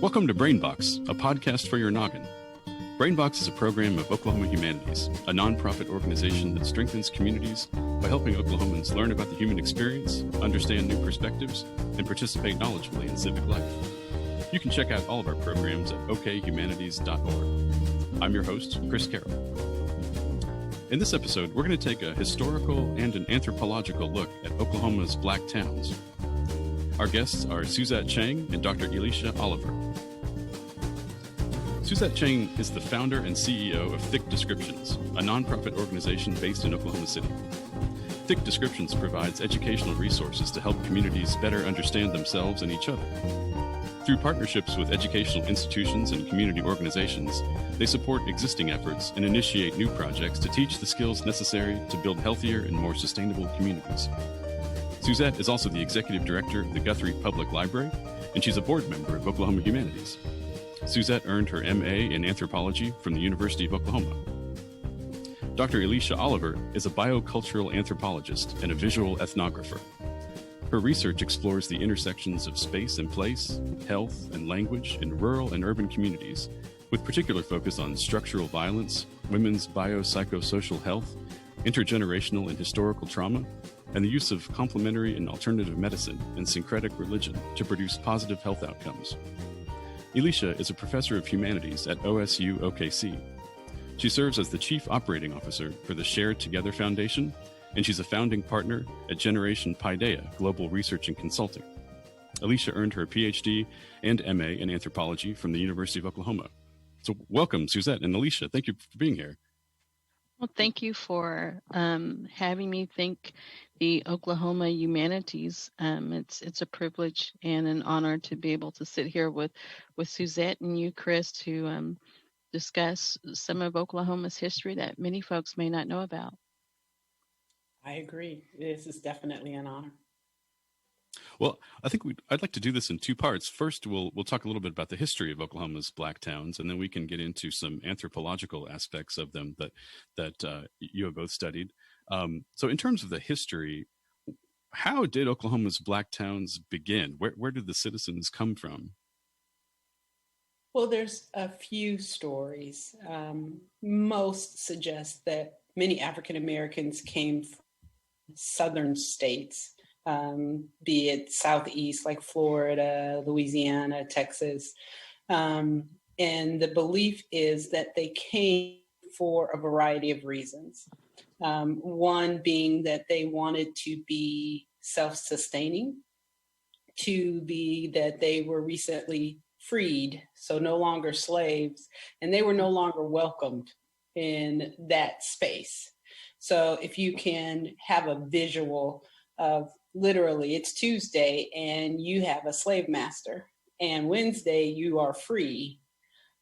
Welcome to Brainbox, a podcast for your noggin. Brainbox is a program of Oklahoma Humanities, a nonprofit organization that strengthens communities by helping Oklahomans learn about the human experience, understand new perspectives, and participate knowledgeably in civic life. You can check out all of our programs at okhumanities.org. I'm your host, Chris Carroll. In this episode, we're going to take a historical and an anthropological look at Oklahoma's black towns. Our guests are Suzette Chang and Dr. Elisha Oliver. Suzette Chang is the founder and CEO of Thick Descriptions, a nonprofit organization based in Oklahoma City. Thick Descriptions provides educational resources to help communities better understand themselves and each other. Through partnerships with educational institutions and community organizations, they support existing efforts and initiate new projects to teach the skills necessary to build healthier and more sustainable communities. Suzette is also the executive director of the Guthrie Public Library, and she's a board member of Oklahoma Humanities. Suzette earned her M.A. in Anthropology from the University of Oklahoma. Dr. Elisha Oliver is a biocultural anthropologist and a visual ethnographer. Her research explores the intersections of space and place, health and language in rural and urban communities, with particular focus on structural violence, women's biopsychosocial health, intergenerational and historical trauma, and the use of complementary and alternative medicine and syncretic religion to produce positive health outcomes. Elisha is a professor of humanities at OSU OKC. She serves as the chief operating officer for the Shared Together Foundation, and she's a founding partner at Generation Paideia Global Research and Consulting. Elisha earned her PhD and MA in anthropology from the University of Oklahoma. So welcome, Suzette and Elisha. Thank you for being here. Well, thank you for having me think the Oklahoma Humanities. It's a privilege and an honor to be able to sit here with Suzette and you, Chris, to discuss some of Oklahoma's history that many folks may not know about. I agree. This is definitely an honor. Well, I think I'd like to do this in two parts. First, we'll talk a little bit about the history of Oklahoma's black towns, and then we can get into some anthropological aspects of them that you have both studied. So in terms of the history, how did Oklahoma's black towns begin? Where did the citizens come from? Well, there's a few stories. Most suggest that many African Americans came from southern states, be it Southeast, like Florida, Louisiana, Texas. And the belief is that they came for a variety of reasons. One being that they wanted to be self-sustaining, two be that they were recently freed, so no longer slaves, and they were no longer welcomed in that space. So if you can have a visual of literally it's Tuesday and you have a slave master, and Wednesday you are free,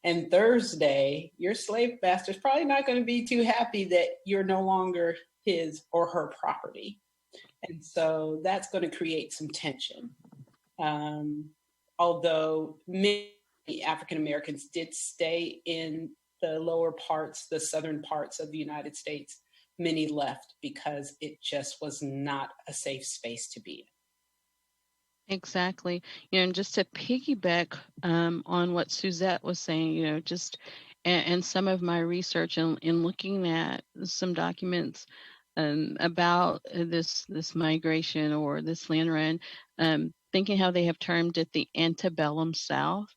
and Thursday your slave master is probably not going to be too happy that you're no longer his or her property. And so that's going to create some tension. Although many African Americans did stay in the lower parts, the southern parts of the United States, many left because it just was not a safe space to be in. Exactly. And just to piggyback on what Suzette was saying, just and some of my research in looking at some documents about this migration or this land run, thinking how they have termed it the antebellum South.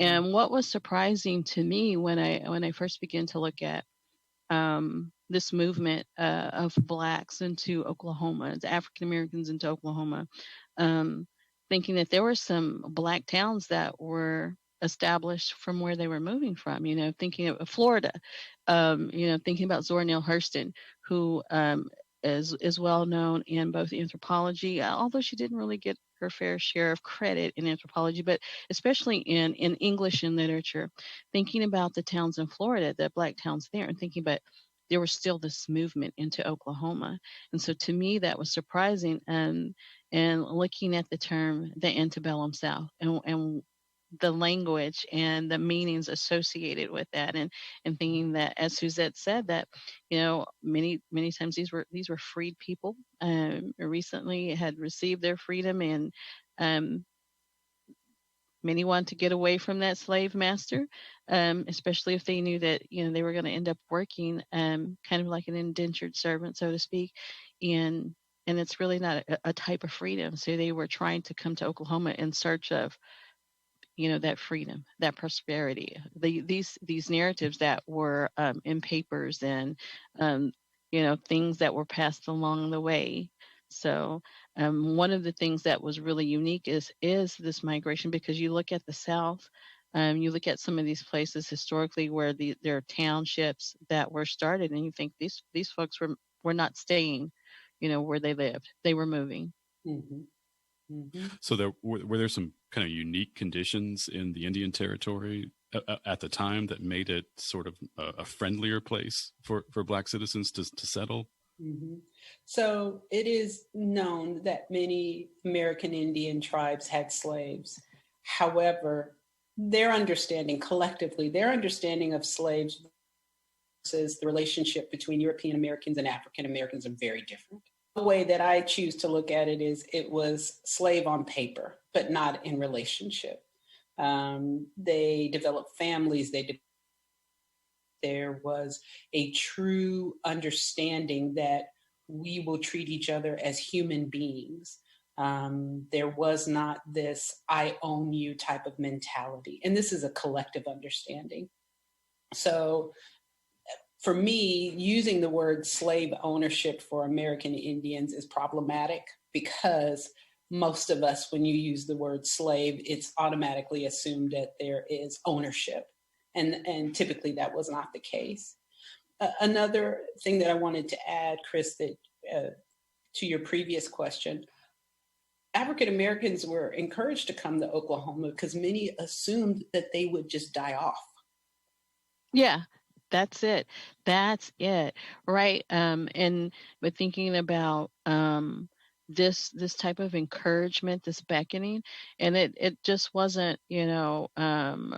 And what was surprising to me when I first began to look at this movement of Blacks into Oklahoma, the African Americans into Oklahoma, thinking that there were some Black towns that were established from where they were moving from, thinking of Florida, thinking about Zora Neale Hurston, who is well known in both anthropology, although she didn't really get her fair share of credit in anthropology, but especially in English and literature, thinking about the towns in Florida, the Black towns there, and thinking about there was still this movement into Oklahoma. And so to me, that was surprising. And looking at the term, the antebellum South, and the language and the meanings associated with that, and thinking that, as Suzette said, that many times these were freed people, recently had received their freedom, and Many wanted to get away from that slave master, especially if they knew that, they were going to end up working kind of like an indentured servant, so to speak. And it's really not a type of freedom. So they were trying to come to Oklahoma in search of, that freedom, that prosperity, these narratives that were in papers and, things that were passed along the way. So one of the things that was really unique is this migration, because you look at the South, you look at some of these places historically where there are townships that were started, and you think these folks were not staying, where they lived. They were moving. Mm-hmm. Mm-hmm. So were there some kind of unique conditions in the Indian Territory at the time that made it sort of a friendlier place for Black citizens to settle? Mm-hmm. So it is known that many American Indian tribes had slaves. However, their understanding of slaves versus the relationship between European Americans and African Americans are very different. The way that I choose to look at it is it was slave on paper, but not in relationship. They developed families. There was a true understanding that we will treat each other as human beings. There was not this I own you type of mentality. And this is a collective understanding. So for me, using the word slave ownership for American Indians is problematic, because most of us, when you use the word slave, it's automatically assumed that there is ownership. And typically that was not the case. Another thing that I wanted to add, Chris, that to your previous question, African Americans were encouraged to come to Oklahoma because many assumed that they would just die off. Yeah. That's it. Right. But thinking about this type of encouragement, this beckoning, and it just wasn't,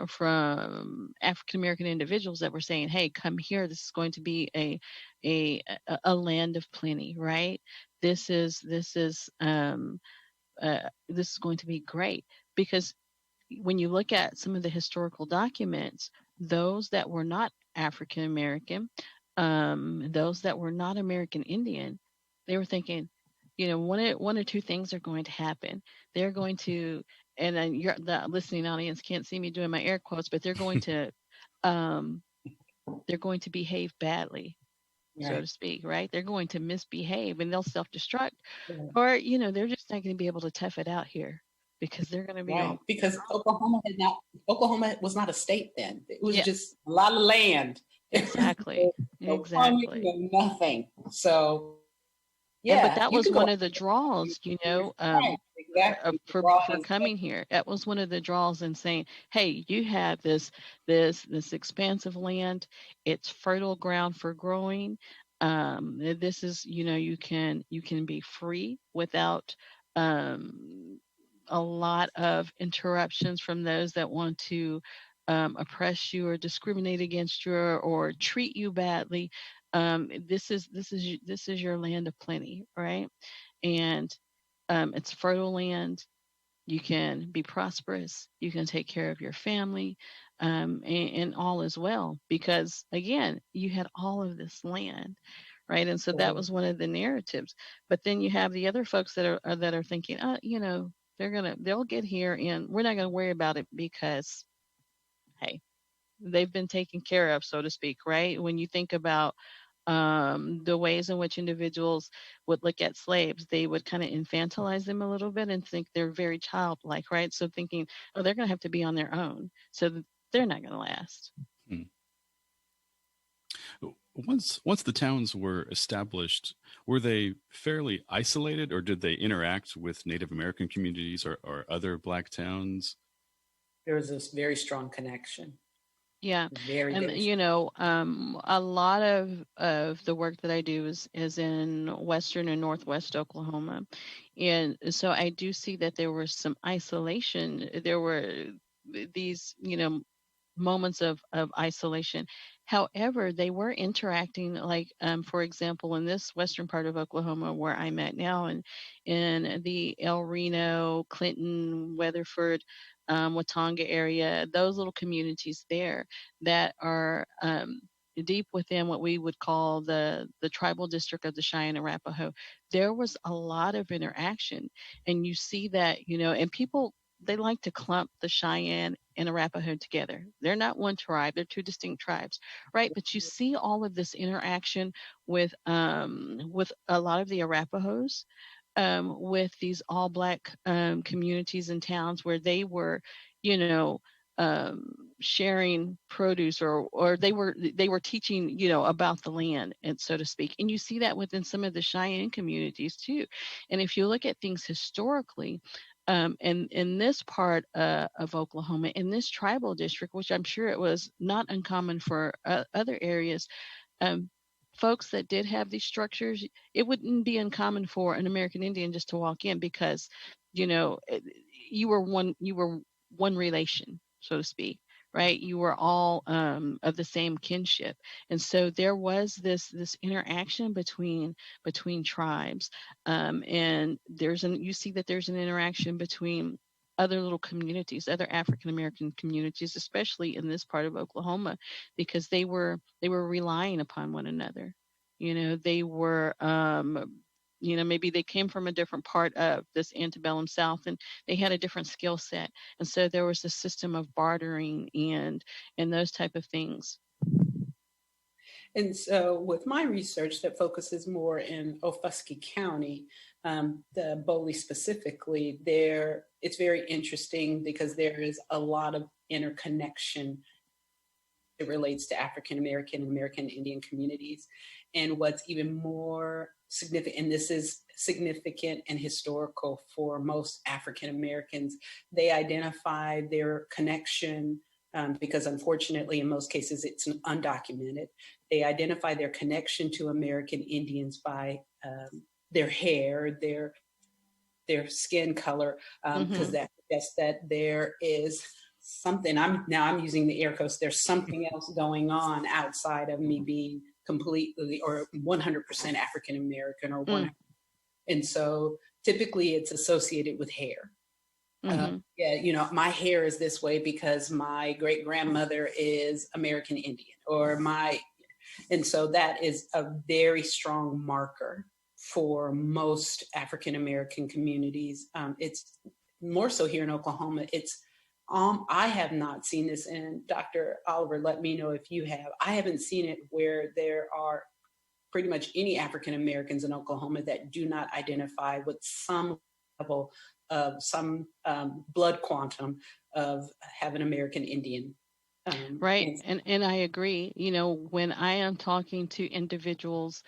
from African American individuals that were saying, "Hey, come here. This is going to be a land of plenty." Right. This is going to be great, because when you look at some of the historical documents, those that were not African American, those that were not American Indian, they were thinking, one or two things are going to happen. They're going to, and then the listening audience can't see me doing my air quotes, but they're going to behave badly, right, so to speak, right? They're going to misbehave and they'll self-destruct, or they're just not going to be able to tough it out here, because they're going to be right. Because Oklahoma was not a state then. It was just a lot of land. Exactly. Exactly. Nothing. So but that was one of the draws, right, exactly. for coming here. That was one of the draws in saying, hey, you have this expansive land. It's fertile ground for growing. This is, you can be free without a lot of interruptions from those that want to oppress you or discriminate against you or treat you badly. This is your land of plenty, right? And it's fertile land. You can be prosperous. You can take care of your family, and all as well, because again, you had all of this land, right? And so that was one of the narratives. But then you have the other folks that are thinking, they'll get here and we're not going to worry about it because, hey, they've been taken care of, so to speak, right? When you think about the ways in which individuals would look at slaves, they would kind of infantilize them a little bit and think they're very childlike, right? So thinking, oh, they're going to have to be on their own, so they're not going to last. Once the towns were established, were they fairly isolated, or did they interact with Native American communities or other Black towns? There was this very strong connection. Yeah. And, a lot of the work that I do is in western and northwest Oklahoma. And so I do see that there was some isolation. There were these, moments of isolation. However, they were interacting, like, for example, in this western part of Oklahoma where I'm at now, and in the El Reno, Clinton, Weatherford, Watanga area, those little communities there that are deep within what we would call the tribal district of the Cheyenne Arapaho, there was a lot of interaction. And you see that, and people, they like to clump the Cheyenne and Arapaho together. They're not one tribe, they're two distinct tribes, right? But you see all of this interaction with a lot of the Arapahos, with these all Black communities and towns where they were, you know, sharing produce, or they were teaching, about the land, and so to speak. And you see that within some of the Cheyenne communities too. And if you look at things historically, and in this part of Oklahoma, in this tribal district, which I'm sure it was not uncommon for other areas, um, folks that did have these structures, it wouldn't be uncommon for an American Indian just to walk in because, you were one relation, so to speak, right? You were all of the same kinship, and so there was this interaction between tribes, and you see that there's an interaction between other little communities, other African American communities, especially in this part of Oklahoma, because they were relying upon one another. They were maybe they came from a different part of this antebellum South, and they had a different skill set. And so there was a system of bartering and those type of things. And so with my research that focuses more in Ofuskee County, the Boley specifically, it's very interesting because there is a lot of interconnection. It relates to African American and American Indian communities. And what's even more significant, and this is significant and historical for most African Americans, they identify their connection, because unfortunately in most cases it's undocumented. They identify their connection to American Indians by their hair, their skin color, because that suggests that there is something. I'm using the air quotes. There's something else going on outside of me being completely or 100% African American or 100%. And so typically it's associated with hair. My hair is this way because my great grandmother is American Indian, and so that is a very strong marker for most African American communities. It's more so here in Oklahoma. I have not seen this, and Dr. Oliver, let me know if you have. I haven't seen it where there are pretty much any African Americans in Oklahoma that do not identify with some level of some blood quantum of having American Indian. Right. And I agree. When I am talking to individuals,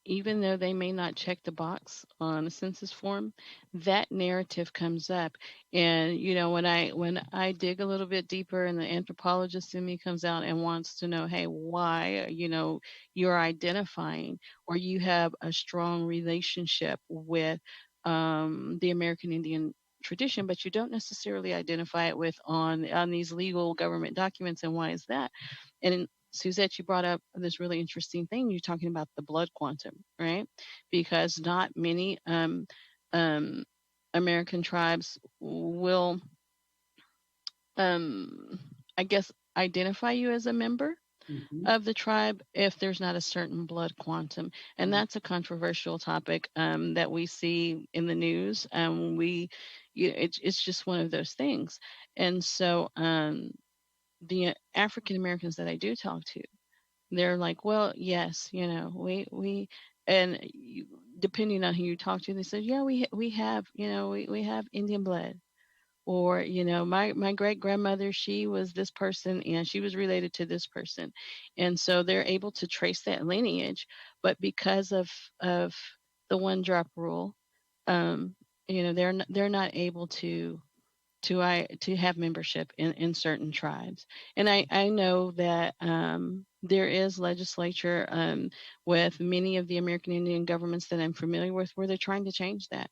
even though they may not check the box on a census form, that narrative comes up. And, when I dig a little bit deeper and the anthropologist in me comes out and wants to know, hey, why, you're identifying or you have a strong relationship with the American Indian tradition, but you don't necessarily identify it with on these legal government documents, and why is that? And Suzette, you brought up this really interesting thing. You're talking about the blood quantum, right? Because not many American tribes will, I guess, identify you as a member of the tribe if there's not a certain blood quantum. And that's a controversial topic that we see in the news. It's just one of those things. And so the African Americans that I do talk to, they're like, well, yes, we and depending on who you talk to, they said, yeah, we have Indian blood. Or, my great grandmother, she was this person and she was related to this person. And so they're able to trace that lineage. But because of the one drop rule, they're not able to have membership in certain tribes. And I know that there is legislature with many of the American Indian governments that I'm familiar with where they're trying to change that.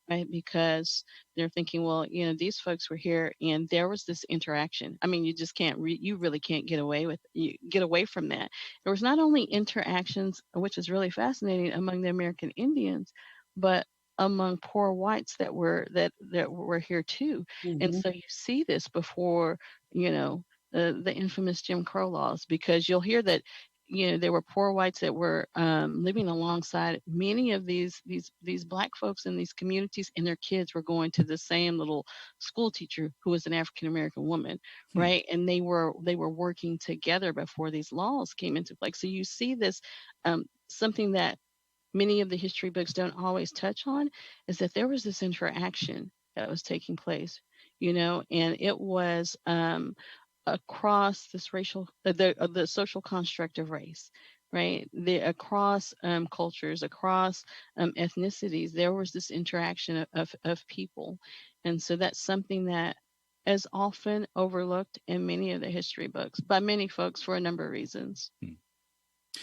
Right, because they're thinking, well, these folks were here, and there was this interaction. I mean, you just can't, you really can't get away from that. There was not only interactions, which is really fascinating among the American Indians, but among poor whites that were here too. And so you see this before, the infamous Jim Crow laws, because you'll hear that, there were poor whites that were living alongside many of these Black folks in these communities, and their kids were going to the same little school teacher who was an African American woman, right? And they were working together before these laws came into play. So you see this, something that many of the history books don't always touch on, is that there was this interaction that was taking place, and it was across this racial, the social construct of race, right? Across cultures, across ethnicities, there was this interaction of people. And so that's something that is often overlooked in many of the history books by many folks for a number of reasons.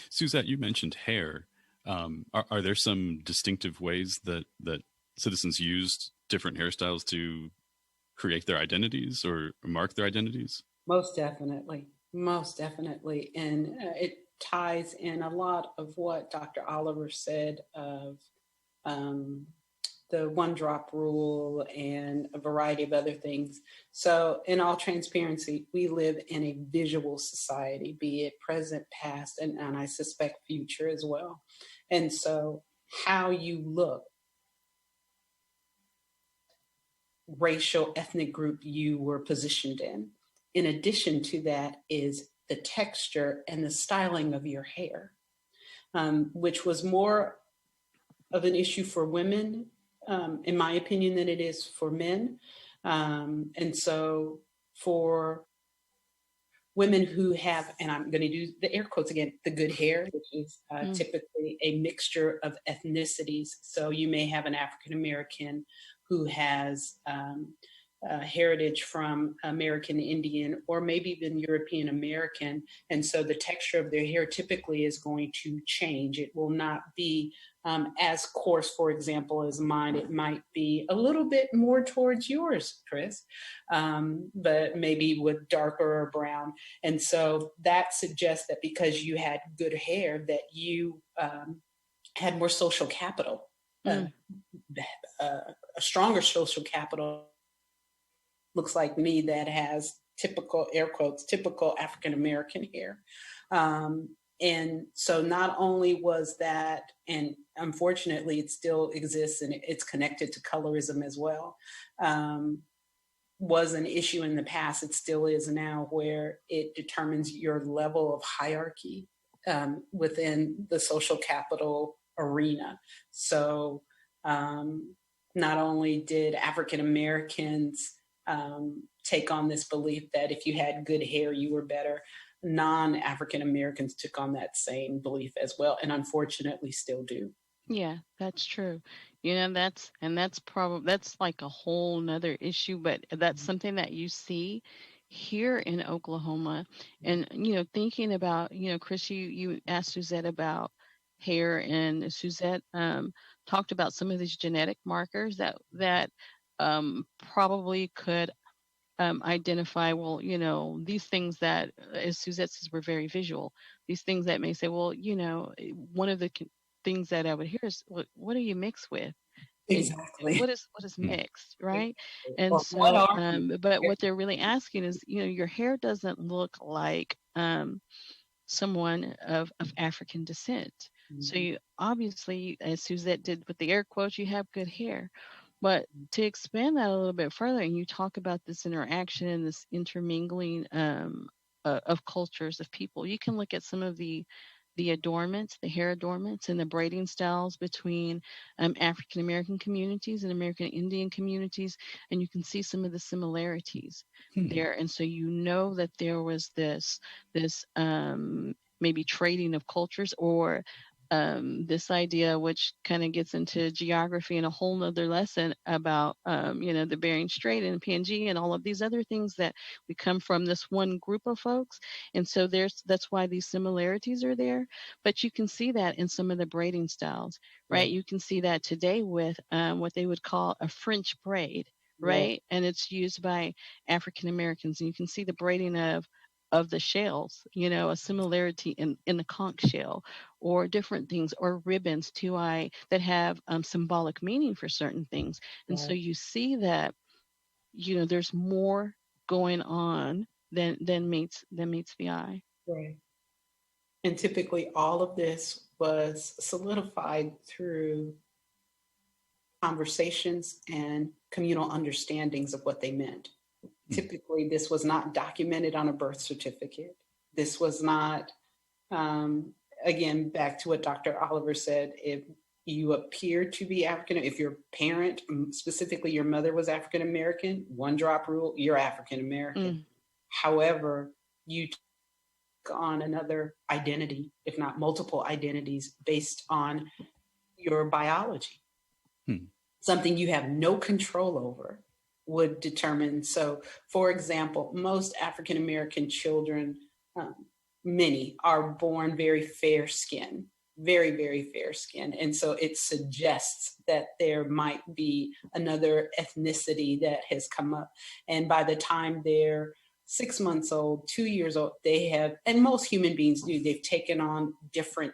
Suzette, you mentioned hair. Are there some distinctive ways that citizens used different hairstyles to create their identities or mark their identities? Most definitely. And it ties in a lot of what Dr. Oliver said of the one drop rule and a variety of other things. So in all transparency, we live in a visual society, be it present, past, and I suspect future as well. And so how you look, racial, ethnic group you were positioned in addition to that, is the texture and the styling of your hair, which was more of an issue for women, in my opinion, than it is for men. And so for women who have, and I'm going to do the air quotes again, the good hair, which is typically a mixture of ethnicities. So you may have an African American who has heritage from American Indian, or maybe even European American. And so the texture of their hair typically is going to change. It will not be as coarse, for example, as mine. It might be a little bit more towards yours, Chris, but maybe with darker or brown. And so that suggests that because you had good hair, that you had more social capital, a stronger social capital. Looks like me, that has typical, air quotes, typical African-American hair. And so not only was that, and unfortunately it still exists and it's connected to colorism as well, was an issue in the past, it still is now, where it determines your level of hierarchy within the social capital arena. So not only did African-Americans take on this belief that if you had good hair, you were better, non-African Americans took on that same belief as well, and unfortunately still do. Yeah, that's true. That's like a whole nother issue, but that's something that you see here in Oklahoma. And, thinking about, Chris, you asked Suzette about hair, and Suzette talked about some of these genetic markers that probably could identify, well, these things that, as Suzette says, were very visual. These things that may say, well, one of the things that I would hear is, what do you mix with? Exactly. What is mixed, right? And or so, what but what they're really asking is, your hair doesn't look like someone of African descent. So you obviously, as Suzette did with the air quotes, you have good hair. But to expand that a little bit further, and you talk about this interaction and this intermingling of cultures, of people, you can look at some of the adornments, the hair adornments and the braiding styles between African American communities and American Indian communities, and you can see some of the similarities there. And so that there was this maybe trading of cultures, or this idea, which kind of gets into geography and a whole nother lesson about, the Bering Strait and PNG and all of these other things, that we come from this one group of folks. And so that's why these similarities are there. But you can see that in some of the braiding styles, right? Yeah. You can see that today with what they would call a French braid, right? Yeah. And it's used by African Americans. And you can see the braiding of of the shells, a similarity in the conch shell, or different things, or ribbons too, that have symbolic meaning for certain things. And so you see that, there's more going on than meets the eye. Right. And typically all of this was solidified through conversations and communal understandings of what they meant. Typically, this was not documented on a birth certificate. This was not, again, back to what Dr. Oliver said, if you appear to be African, if your parent, specifically your mother, was African American, one drop rule, you're African American. However, you take on another identity, if not multiple identities, based on your biology. Something you have no control over would determine. So, for example, most African American children, many are born very fair skinned, very, very fair skinned. And so it suggests that there might be another ethnicity that has come up. And by the time they're 6 months old, 2 years old, they have, and most human beings do, they've taken on different,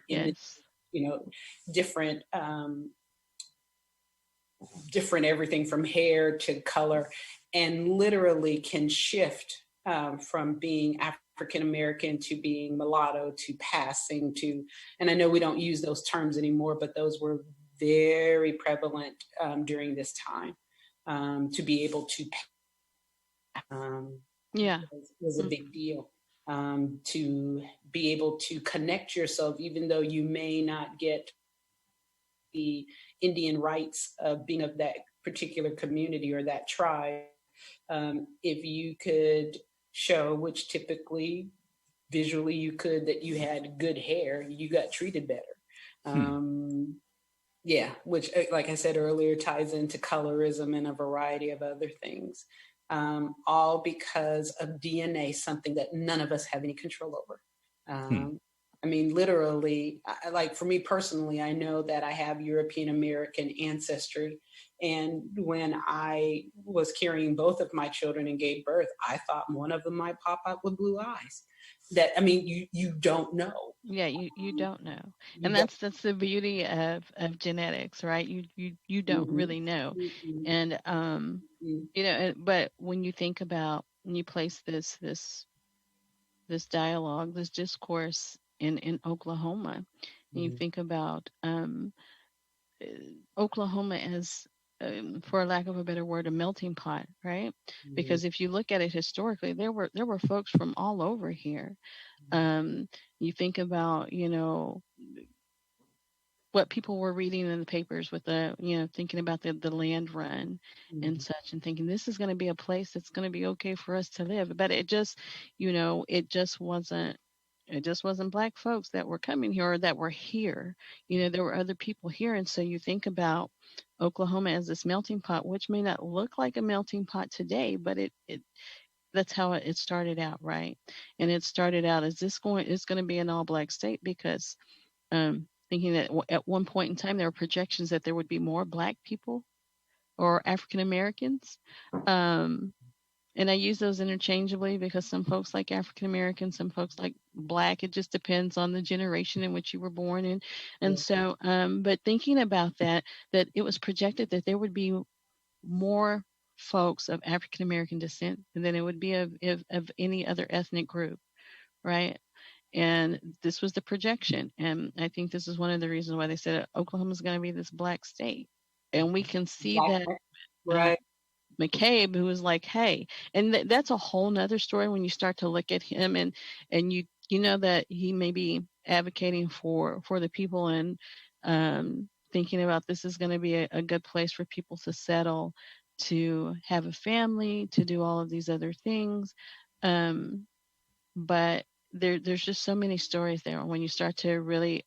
different, different everything from hair to color, and literally can shift from being African American to being mulatto to passing to, and I know we don't use those terms anymore, but those were very prevalent during this time. To be able to was a big deal. To be able to connect yourself, even though you may not get the Indian rights of being of that particular community or that tribe, if you could show, which typically visually you could, that you had good hair, you got treated better. Which, like I said earlier, ties into colorism and a variety of other things, all because of DNA, something that none of us have any control over. I mean, literally, like for me personally, I know that I have European American ancestry. And when I was carrying both of my children and gave birth, I thought one of them might pop out with blue eyes. That, I mean, you don't know. Yeah, you don't know. And that's the beauty of genetics, right? You don't really know. And but when you think about, when you place this dialogue, this discourse in Oklahoma, and you think about Oklahoma as, for lack of a better word, a melting pot, right? Because if you look at it historically, there were folks from all over here. You think about, what people were reading in the papers with the, thinking about the land run and such, and thinking this is going to be a place that's going to be okay for us to live. But it just, it just wasn't Black folks that were coming here or that were here. There were other people here. And so you think about Oklahoma as this melting pot, which may not look like a melting pot today, but it that's how it started out, right? And it started out as it's going to be an all Black state, because thinking that at one point in time there were projections that there would be more Black people or African Americans. And I use those interchangeably because some folks like African American, some folks like Black. It just depends on the generation in which you were born in. And so, but thinking about that it was projected that there would be more folks of African American descent than it would be of any other ethnic group, right? And this was the projection. And I think this is one of the reasons why they said Oklahoma is going to be this Black state. And we can see that. Right. McCabe, who was like, hey, and that's a whole nother story when you start to look at him, and you know that he may be advocating for the people, and thinking about this is going to be a good place for people to settle, to have a family, to do all of these other things. But there's just so many stories there when you start to really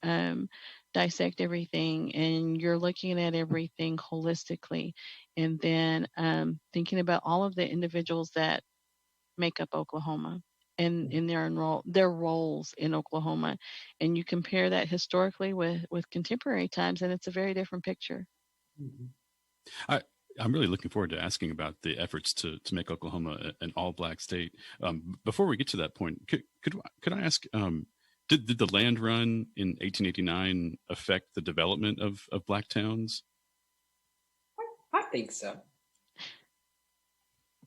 dissect everything, and you're looking at everything holistically, and then thinking about all of the individuals that make up Oklahoma and in their roles in Oklahoma, and you compare that historically with contemporary times, and it's a very different picture. I'm really looking forward to asking about the efforts to make Oklahoma an all-black state. Before we get to that point, could I ask, did the land run in 1889 affect the development of black towns? I think so.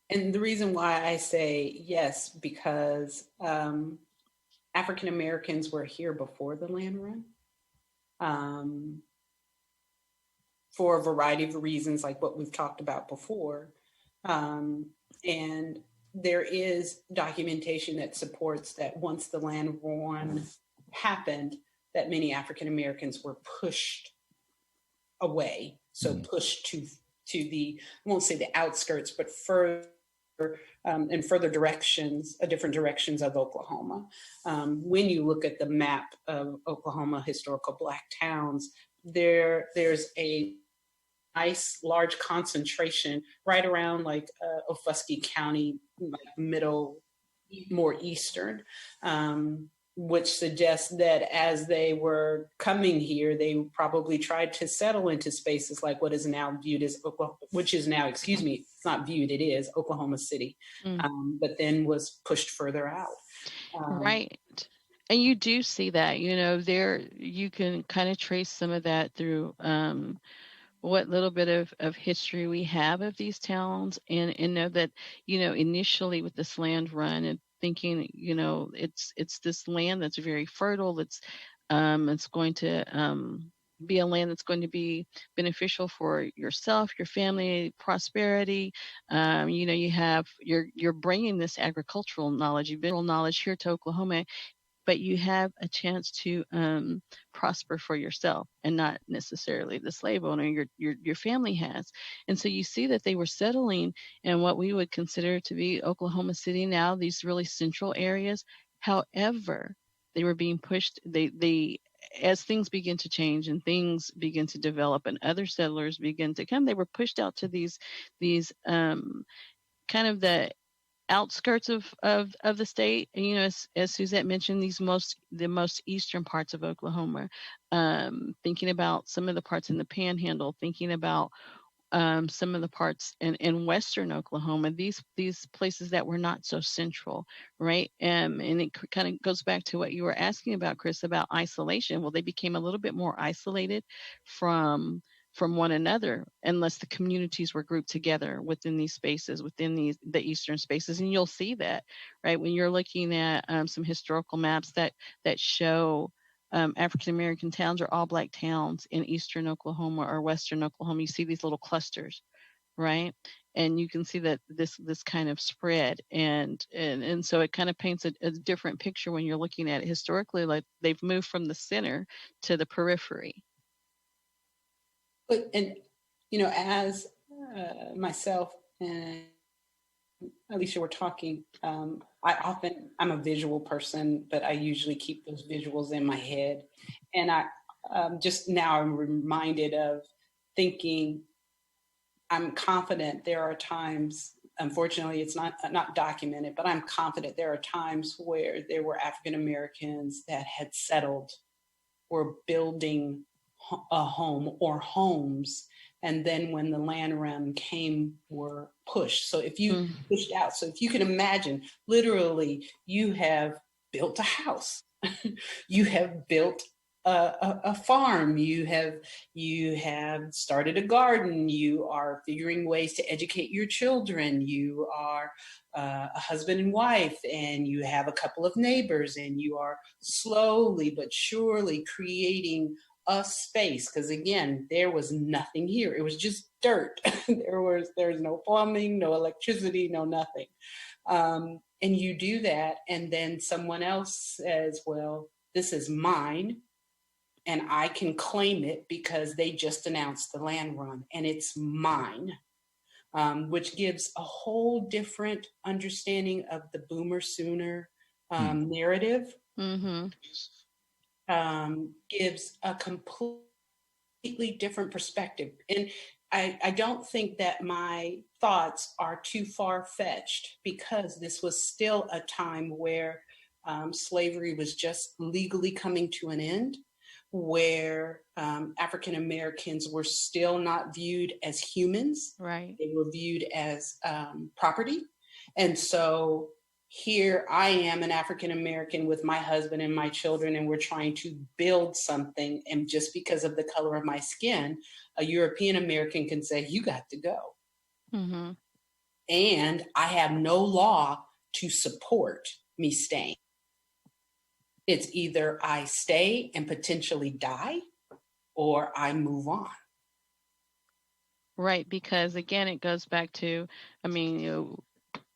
And the reason why I say yes, because African Americans were here before the land run, for a variety of reasons, like what we've talked about before. And there is documentation that supports that once the land run happened, that many African Americans were pushed away. So pushed to the, I won't say the outskirts, but further in further directions, different directions of Oklahoma. When you look at the map of Oklahoma historical Black towns, there's a nice large concentration right around like Ofuskie County, like middle, more eastern, which suggests that as they were coming here, they probably tried to settle into spaces like what is now viewed as Oklahoma, which is now, excuse me, it's not viewed, it is Oklahoma City, but then was pushed further out. Right. And you do see that, you know, there you can kind of trace some of that through what little bit of history we have of these towns, and know that, you know, initially with this land run and thinking, you know, it's this land that's very fertile. It's going to be a land that's going to be beneficial for yourself, your family, prosperity. You know, you're bringing this agricultural knowledge, knowledge here to Oklahoma, but you have a chance to prosper for yourself and not necessarily the slave owner your family has. And so you see that they were settling in what we would consider to be Oklahoma City now, these really central areas. However, they were being pushed. They as things begin to change and things begin to develop and other settlers begin to come, they were pushed out to these kind of the outskirts of the state. And, you know, as Suzette mentioned, the most eastern parts of Oklahoma, thinking about some of the parts in the Panhandle, thinking about some of the parts in western Oklahoma, these places that were not so central, right? And it kind of goes back to what you were asking about, Chris, about isolation. Well, they became a little bit more isolated from one another unless the communities were grouped together within these spaces, within the eastern spaces. And you'll see that, right, when you're looking at some historical maps that show African American towns or all Black towns in eastern Oklahoma or western Oklahoma. You see these little clusters, right? And you can see that this kind of spread, and so it kind of paints a different picture when you're looking at it historically, like they've moved from the center to the periphery. But, and, you know, as myself and Elisha were talking, I'm a visual person, but I usually keep those visuals in my head. And I just now I'm reminded of thinking, I'm confident there are times, unfortunately it's not documented, but I'm confident there are times where there were African Americans that had settled or building a home or homes, and then when the land run came, were pushed. So if you pushed out, so if you can imagine, literally, you have built a house, you have built a farm, you have started a garden, you are figuring ways to educate your children, you are a husband and wife, and you have a couple of neighbors, and you are slowly but surely creating a space, because again, there was nothing here. It was just dirt. There's no plumbing, no electricity, no nothing. And you do that, and then someone else says, well, this is mine, and I can claim it because they just announced the land run, and it's mine, which gives a whole different understanding of the boomer sooner narrative. Mm-hmm. Gives a completely different perspective. And I don't think that my thoughts are too far-fetched, because this was still a time where slavery was just legally coming to an end, where African Americans were still not viewed as humans. Right. They were viewed as property. And so here I am, an African American with my husband and my children, and we're trying to build something. And just because of the color of my skin, a European American can say, you got to go. Mm-hmm. And I have no law to support me staying. It's either I stay and potentially die, or I move on. Right, because again, it goes back to, I mean,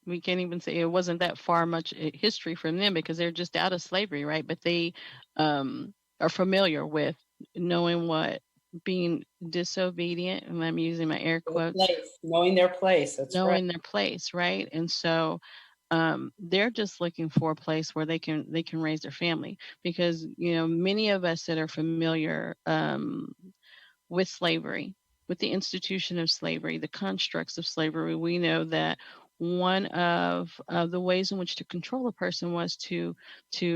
we can't even say it wasn't that far much history from them because they're just out of slavery, right? But they are familiar with knowing what being disobedient, and I'm using my air quotes, knowing their place. That's right. Knowing their place, right? And so they're just looking for a place where they can raise their family, because many of us that are familiar with slavery, with the institution of slavery, the constructs of slavery, we know that one of the ways in which to control a person was to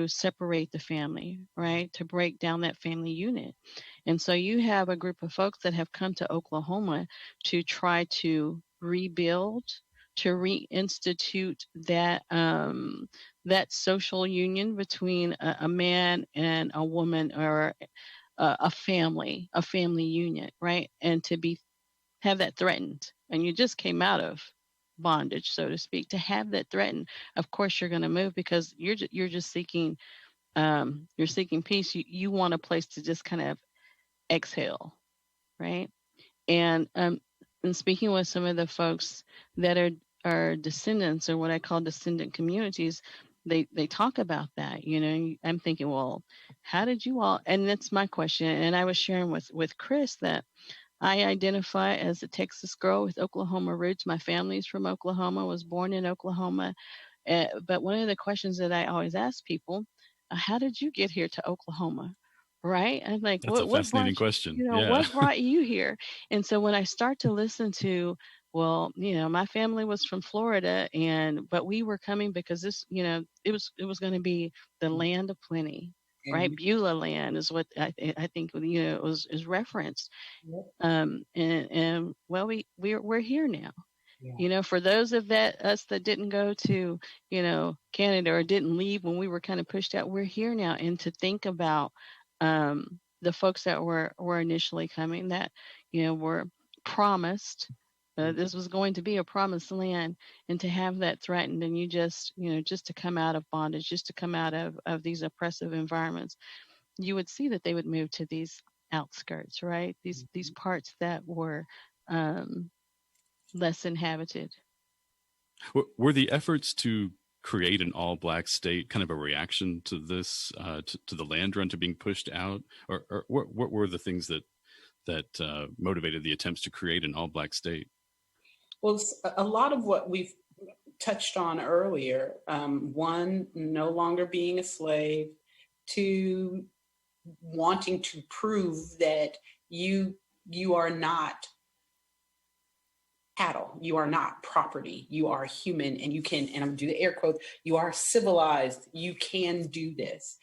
separate the family, right? To break down that family unit. And so you have a group of folks that have come to Oklahoma to try to rebuild, to reinstitute that that social union between a man and a woman, or a family union, right? And to have that threatened, and you just came out of bondage, so to speak, to have that threatened, of course you're going to move, because you're just seeking you're seeking peace. You want a place to just kind of exhale, right? And speaking with some of the folks that are descendants, or what I call descendant communities, they talk about that. I'm thinking, well, how did you all? And that's my question. And I was sharing with Chris that I identify as a Texas girl with Oklahoma roots. My family's from Oklahoma, was born in Oklahoma. But one of the questions that I always ask people, how did you get here to Oklahoma? Right? I'm like, that's a fascinating question. What brought you here? And so when I start to listen to, well, my family was from Florida, but we were coming because this, it was going to be the land of plenty. Right, Beulah land is what I think is referenced, and well, we're here now. Yeah. For those of us that didn't go to Canada, or didn't leave when we were kind of pushed out, we're here now. And to think about the folks that were initially coming, that were promised. This was going to be a promised land, and to have that threatened, and just to come out of bondage, just to come out of these oppressive environments, you would see that they would move to these outskirts, right? These parts that were less inhabited. Were the efforts to create an all-black state kind of a reaction to this, to the land run, to being pushed out, or what were the things that motivated the attempts to create an all-black state? Well, a lot of what we've touched on earlier, one, no longer being a slave, two, wanting to prove that you are not cattle, you are not property, you are human, and you can, and I'm gonna do the air quotes, you are civilized, you can do this.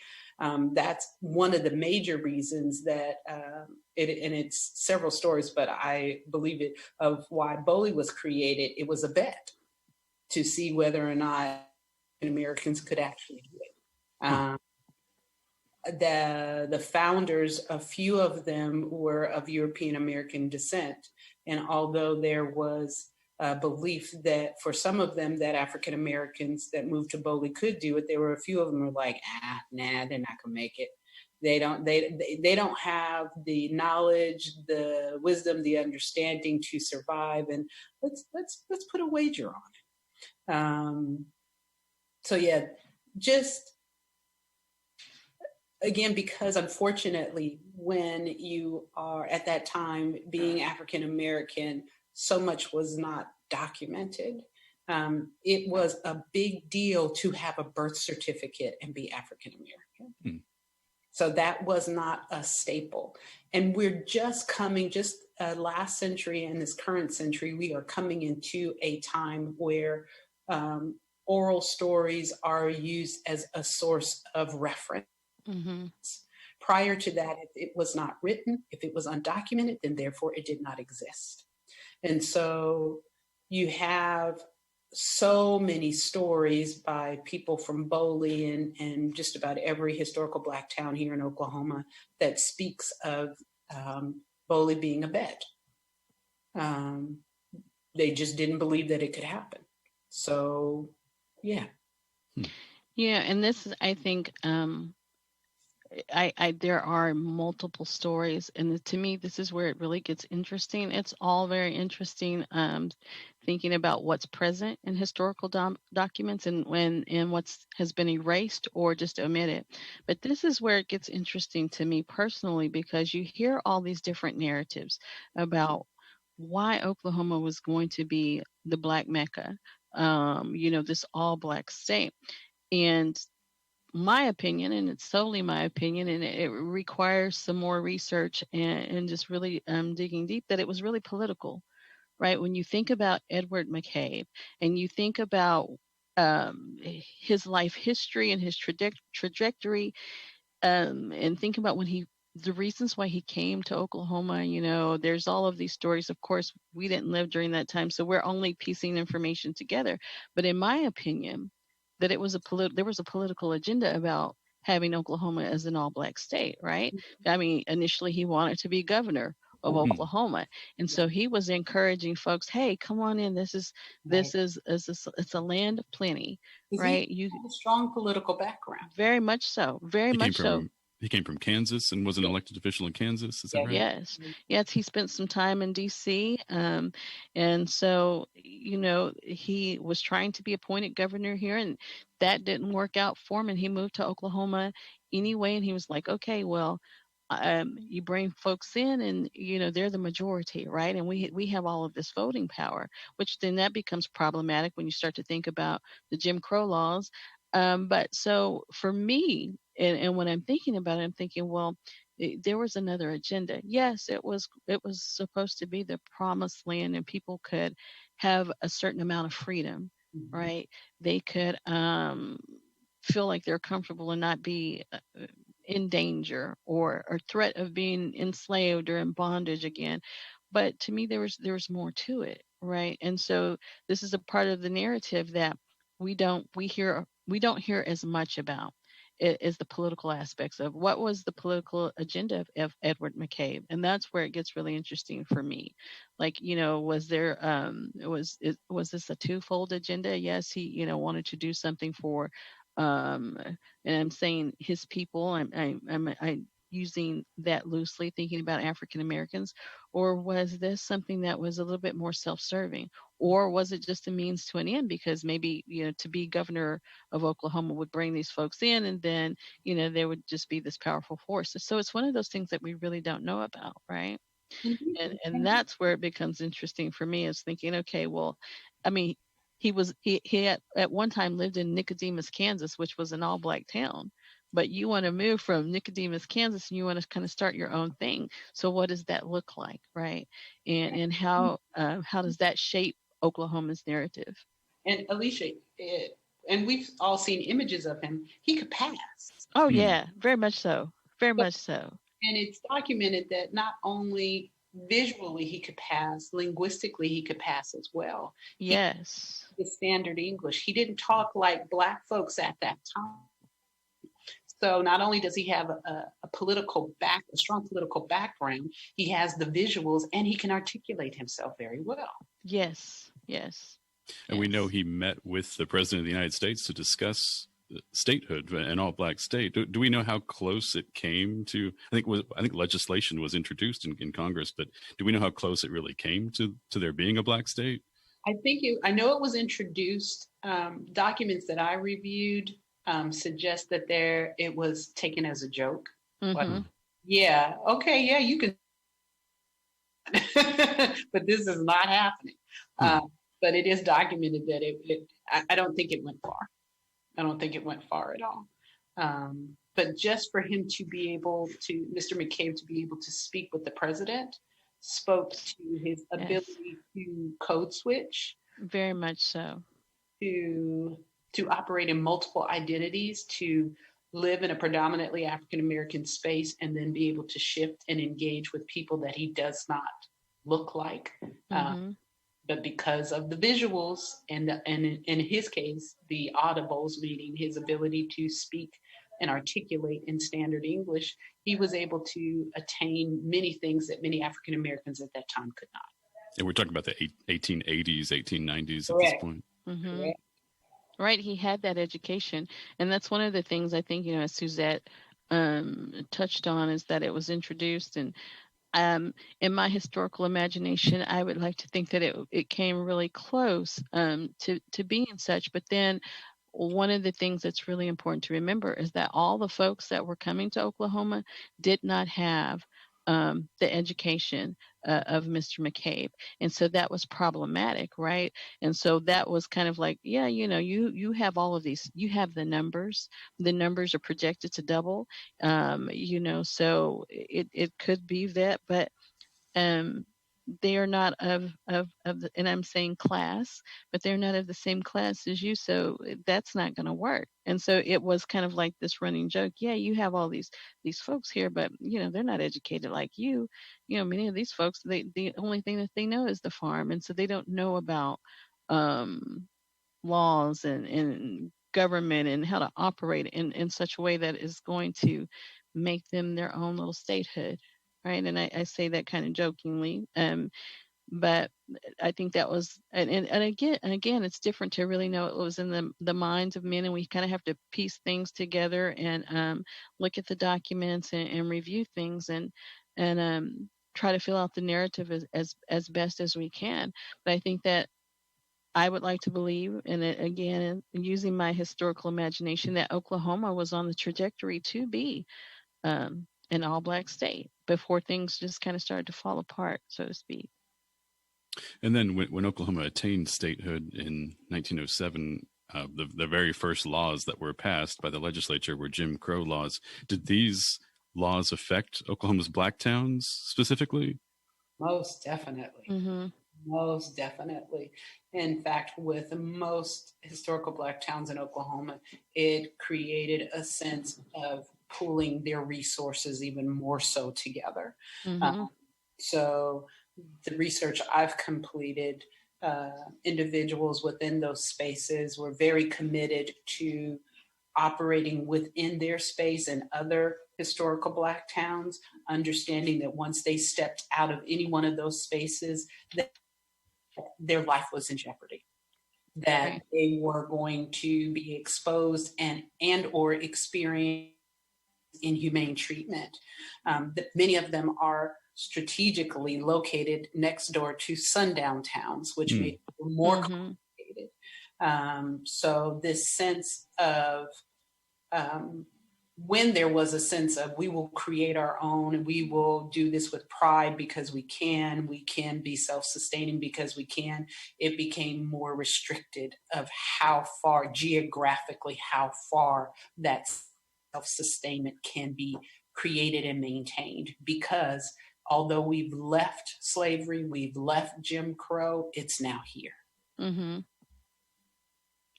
That's one of the major reasons that, and it's several stories, but I believe it, of why BOLI was created. It was a bet to see whether or not Americans could actually do it. The founders, a few of them were of European American descent. And although there was a belief that for some of them that African Americans that moved to BOLI could do it, there were a few of them who were like, nah, they're not gonna make it. They don't have the knowledge, the wisdom, the understanding to survive. And let's put a wager on it. So yeah, just again, because unfortunately, when you are at that time being African American, so much was not documented. It was a big deal to have a birth certificate and be African American. So that was not a staple. And we're just coming, last century and this current century, we are coming into a time where oral stories are used as a source of reference. Mm-hmm. prior to that, if it was not written, if it was undocumented, then therefore it did not exist. And so you have so many stories by people from Boley and just about every historical Black town here in Oklahoma that speaks of Boley being a bet. They just didn't believe that it could happen. So, yeah. Yeah, and this is, I think, there are multiple stories, and to me, this is where it really gets interesting. It's all very interesting, thinking about what's present in historical documents and what's has been erased or just omitted. But this is where it gets interesting to me personally, because you hear all these different narratives about why Oklahoma was going to be the Black Mecca, this all Black state. And my opinion, and it's solely my opinion, and it requires some more research and just really digging deep, that it was really political, right? When you think about Edward McCabe and you think about his life history and his trajectory, and think about the reasons why he came to Oklahoma, there's all of these stories. Of course, we didn't live during that time, so we're only piecing information together. But in my opinion, that there was a political agenda about having Oklahoma as an all-Black state, right? I mean, initially he wanted to be governor of Oklahoma, and so he was encouraging folks, "Hey, come on in. This is it's a land of plenty, right?" You have a strong political background. Very much so. Very much so. He came from Kansas and was an elected official in Kansas. Is that right? Yes. He spent some time in D.C. And so, he was trying to be appointed governor here, and that didn't work out for him. And he moved to Oklahoma anyway. And he was like, okay, well, you bring folks in, and they're the majority, right? And we have all of this voting power, which then that becomes problematic when you start to think about the Jim Crow laws. But so for me, and when I'm thinking about it, I'm thinking, well, there was another agenda. Yes, it was supposed to be the promised land, and people could have a certain amount of freedom, right? They could feel like they're comfortable and not be in danger or threat of being enslaved or in bondage again. But to me, there was more to it, right? And so this is a part of the narrative that we don't hear as much about, is the political aspects of what was the political agenda of Edward McCabe. And that's where it gets really interesting for me. Like, was there was this a twofold agenda? Yes, he wanted to do something for and I'm saying his people. I'm using that loosely, thinking about African Americans, or was this something that was a little bit more self-serving, or was it just a means to an end, because maybe to be governor of Oklahoma would bring these folks in, and then there would just be this powerful force. So it's one of those things that we really don't know about, right? And that's where it becomes interesting for me, is thinking, okay, well, I mean, he at one time lived in Nicodemus, Kansas, which was an all-Black town. But you want to move from Nicodemus, Kansas, and you want to kind of start your own thing. So what does that look like, right? And how does that shape Oklahoma's narrative? And Elisha, and we've all seen images of him. He could pass. Oh yeah, very much so. Very much so. And it's documented that not only visually he could pass, linguistically he could pass as well. Yes. The standard English. He didn't talk like Black folks at that time. So not only does he have a strong political background, he has the visuals, and he can articulate himself very well. Yes. And we know he met with the President of the United States to discuss statehood, an all-Black state. Do we know how close it came to? I think legislation was introduced in Congress, but do we know how close it really came to there being a Black state? I know it was introduced. Documents that I reviewed suggest that it was taken as a joke. Mm-hmm. But, you can, but this is not happening. But it is documented that I don't think it went far. I don't think it went far at all. But just for him to be able to, Mr. McCabe, to be able to speak with the president, spoke to his ability to code switch. Very much so. To operate in multiple identities, to live in a predominantly African American space and then be able to shift and engage with people that he does not look like. Mm-hmm. But because of the visuals and in his case, the audibles, meaning his ability to speak and articulate in standard English, he was able to attain many things that many African Americans at that time could not. And we're talking about the 1880s, 1890s at Correct. this point. Mm-hmm. Correct. Right. He had that education. And that's one of the things I think, as Suzette touched on, is that it was introduced. And in my historical imagination, I would like to think that it came really close to being such. But then one of the things that's really important to remember is that all the folks that were coming to Oklahoma did not have the education of Mr. McCabe. And so that was problematic, right? And so that was kind of like, yeah, you have all of these, you have the numbers are projected to double, so it could be that, but they are not of the, and I'm saying class, but they're not of the same class as you, so that's not going to work. And so it was kind of like this running joke. Yeah, you have all these folks here, but they're not educated like you. Many of these folks, the only thing that they know is the farm, and so they don't know about laws and government and how to operate in such a way that is going to make them their own little statehood. Right. And I say that kind of jokingly. But I think that was, and again, it's different to really know what was in the minds of men. And we kind of have to piece things together and look at the documents and review things and try to fill out the narrative as best as we can. But I think that I would like to believe, and again, using my historical imagination, that Oklahoma was on the trajectory to be an all-black state before things just kind of started to fall apart, so to speak. And then when Oklahoma attained statehood in 1907, the very first laws that were passed by the legislature were Jim Crow laws. Did these laws affect Oklahoma's black towns specifically? Most definitely. Mm-hmm. Most definitely. In fact, with most historical black towns in Oklahoma, it created a sense of pooling their resources even more so together. Mm-hmm. So the research I've completed, individuals within those spaces were very committed to operating within their space and other historical black towns, understanding that once they stepped out of any one of those spaces, that their life was in jeopardy, that they were going to be exposed and or experience inhumane treatment. That many of them are strategically located next door to sundown towns, which made it more complicated. So this sense of when there was a sense of we will create our own and we will do this with pride because we can be self-sustaining because we can, it became more restricted of how far geographically, how far that self-sustainment can be created and maintained, because although we've left slavery, we've left Jim Crow, it's now here. Mm-hmm.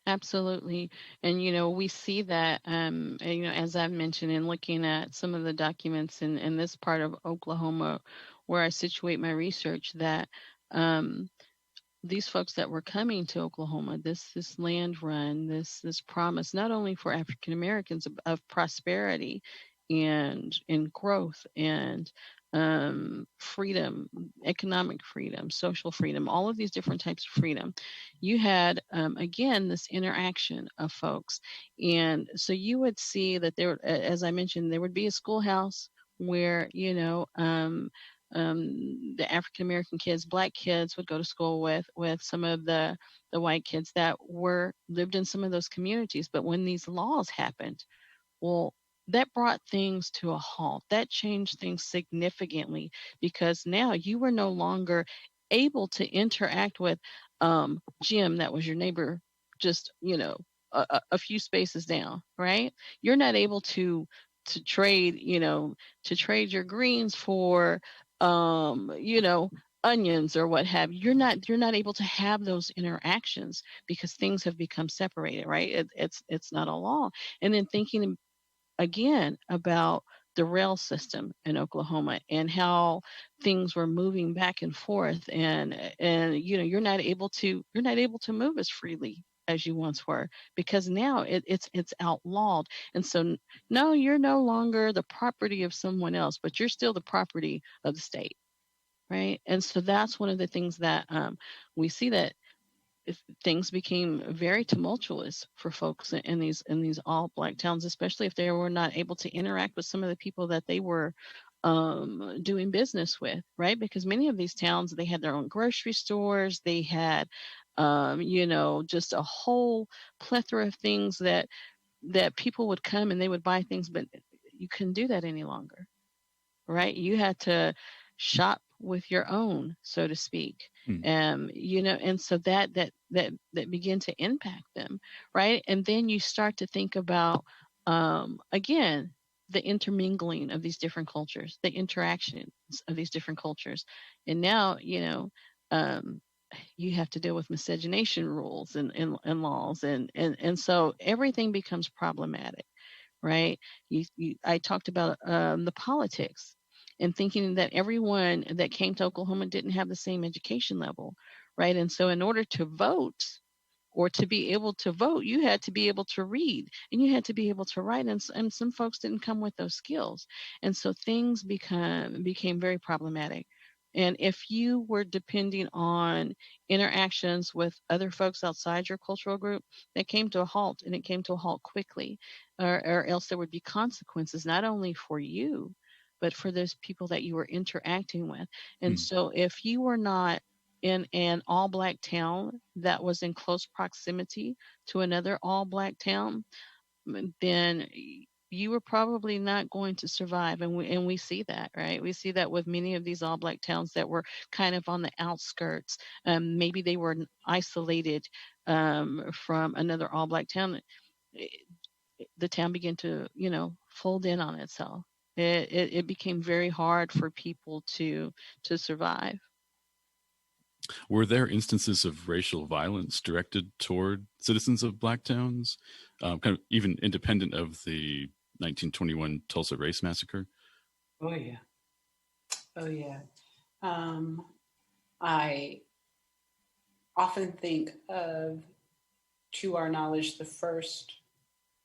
Absolutely. And, we see that, as I've mentioned in looking at some of the documents in this part of Oklahoma where I situate my research, that these folks that were coming to Oklahoma, this land run, this promise, not only for African Americans of prosperity and growth and freedom, economic freedom, social freedom, all of these different types of freedom. You had, again, this interaction of folks. And so you would see that there, as I mentioned, there would be a schoolhouse where, the African American kids, black kids would go to school with some of the white kids that lived in some of those communities. But when these laws happened, well, that brought things to a halt. That changed things significantly, because now you were no longer able to interact with Jim, that was your neighbor, just a few spaces down, right? You're not able to trade your greens for onions or what have you. You're not able to have those interactions because things have become separated, right? It's not a law. And then thinking again, about the rail system in Oklahoma and how things were moving back and forth, and you're not able to move as freely as you once were, because now it's outlawed. And so no, you're no longer the property of someone else, but you're still the property of the state, right? And so that's one of the things that we see, that things became very tumultuous for folks in these all Black towns, especially if they were not able to interact with some of the people that they were doing business with, right? Because many of these towns, they had their own grocery stores, they had just a whole plethora of things that people would come and they would buy things, but you couldn't do that any longer, right? You had to shop with your own, so to speak. And so that began to impact them, right? And then you start to think about, again, the intermingling of these different cultures, the interactions of these different cultures. And now, you have to deal with miscegenation rules and laws. And so everything becomes problematic, right? I talked about the politics and thinking that everyone that came to Oklahoma didn't have the same education level, right? And so in order to vote, or to be able to vote, you had to be able to read and you had to be able to write. And some folks didn't come with those skills. And so things became very problematic. And if you were depending on interactions with other folks outside your cultural group, that came to a halt, and it came to a halt quickly, or else there would be consequences, not only for you, but for those people that you were interacting with. And so if you were not in an all Black town that was in close proximity to another all Black town, then you were probably not going to survive. And we see that, right? We see that with many of these all Black towns that were kind of on the outskirts. Maybe they were isolated from another all Black town. The town began to, fold in on itself. It became very hard for people to survive. Were there instances of racial violence directed toward citizens of Black towns, kind of even independent of the 1921 Tulsa Race Massacre? Oh, yeah. I often think of, to our knowledge, the first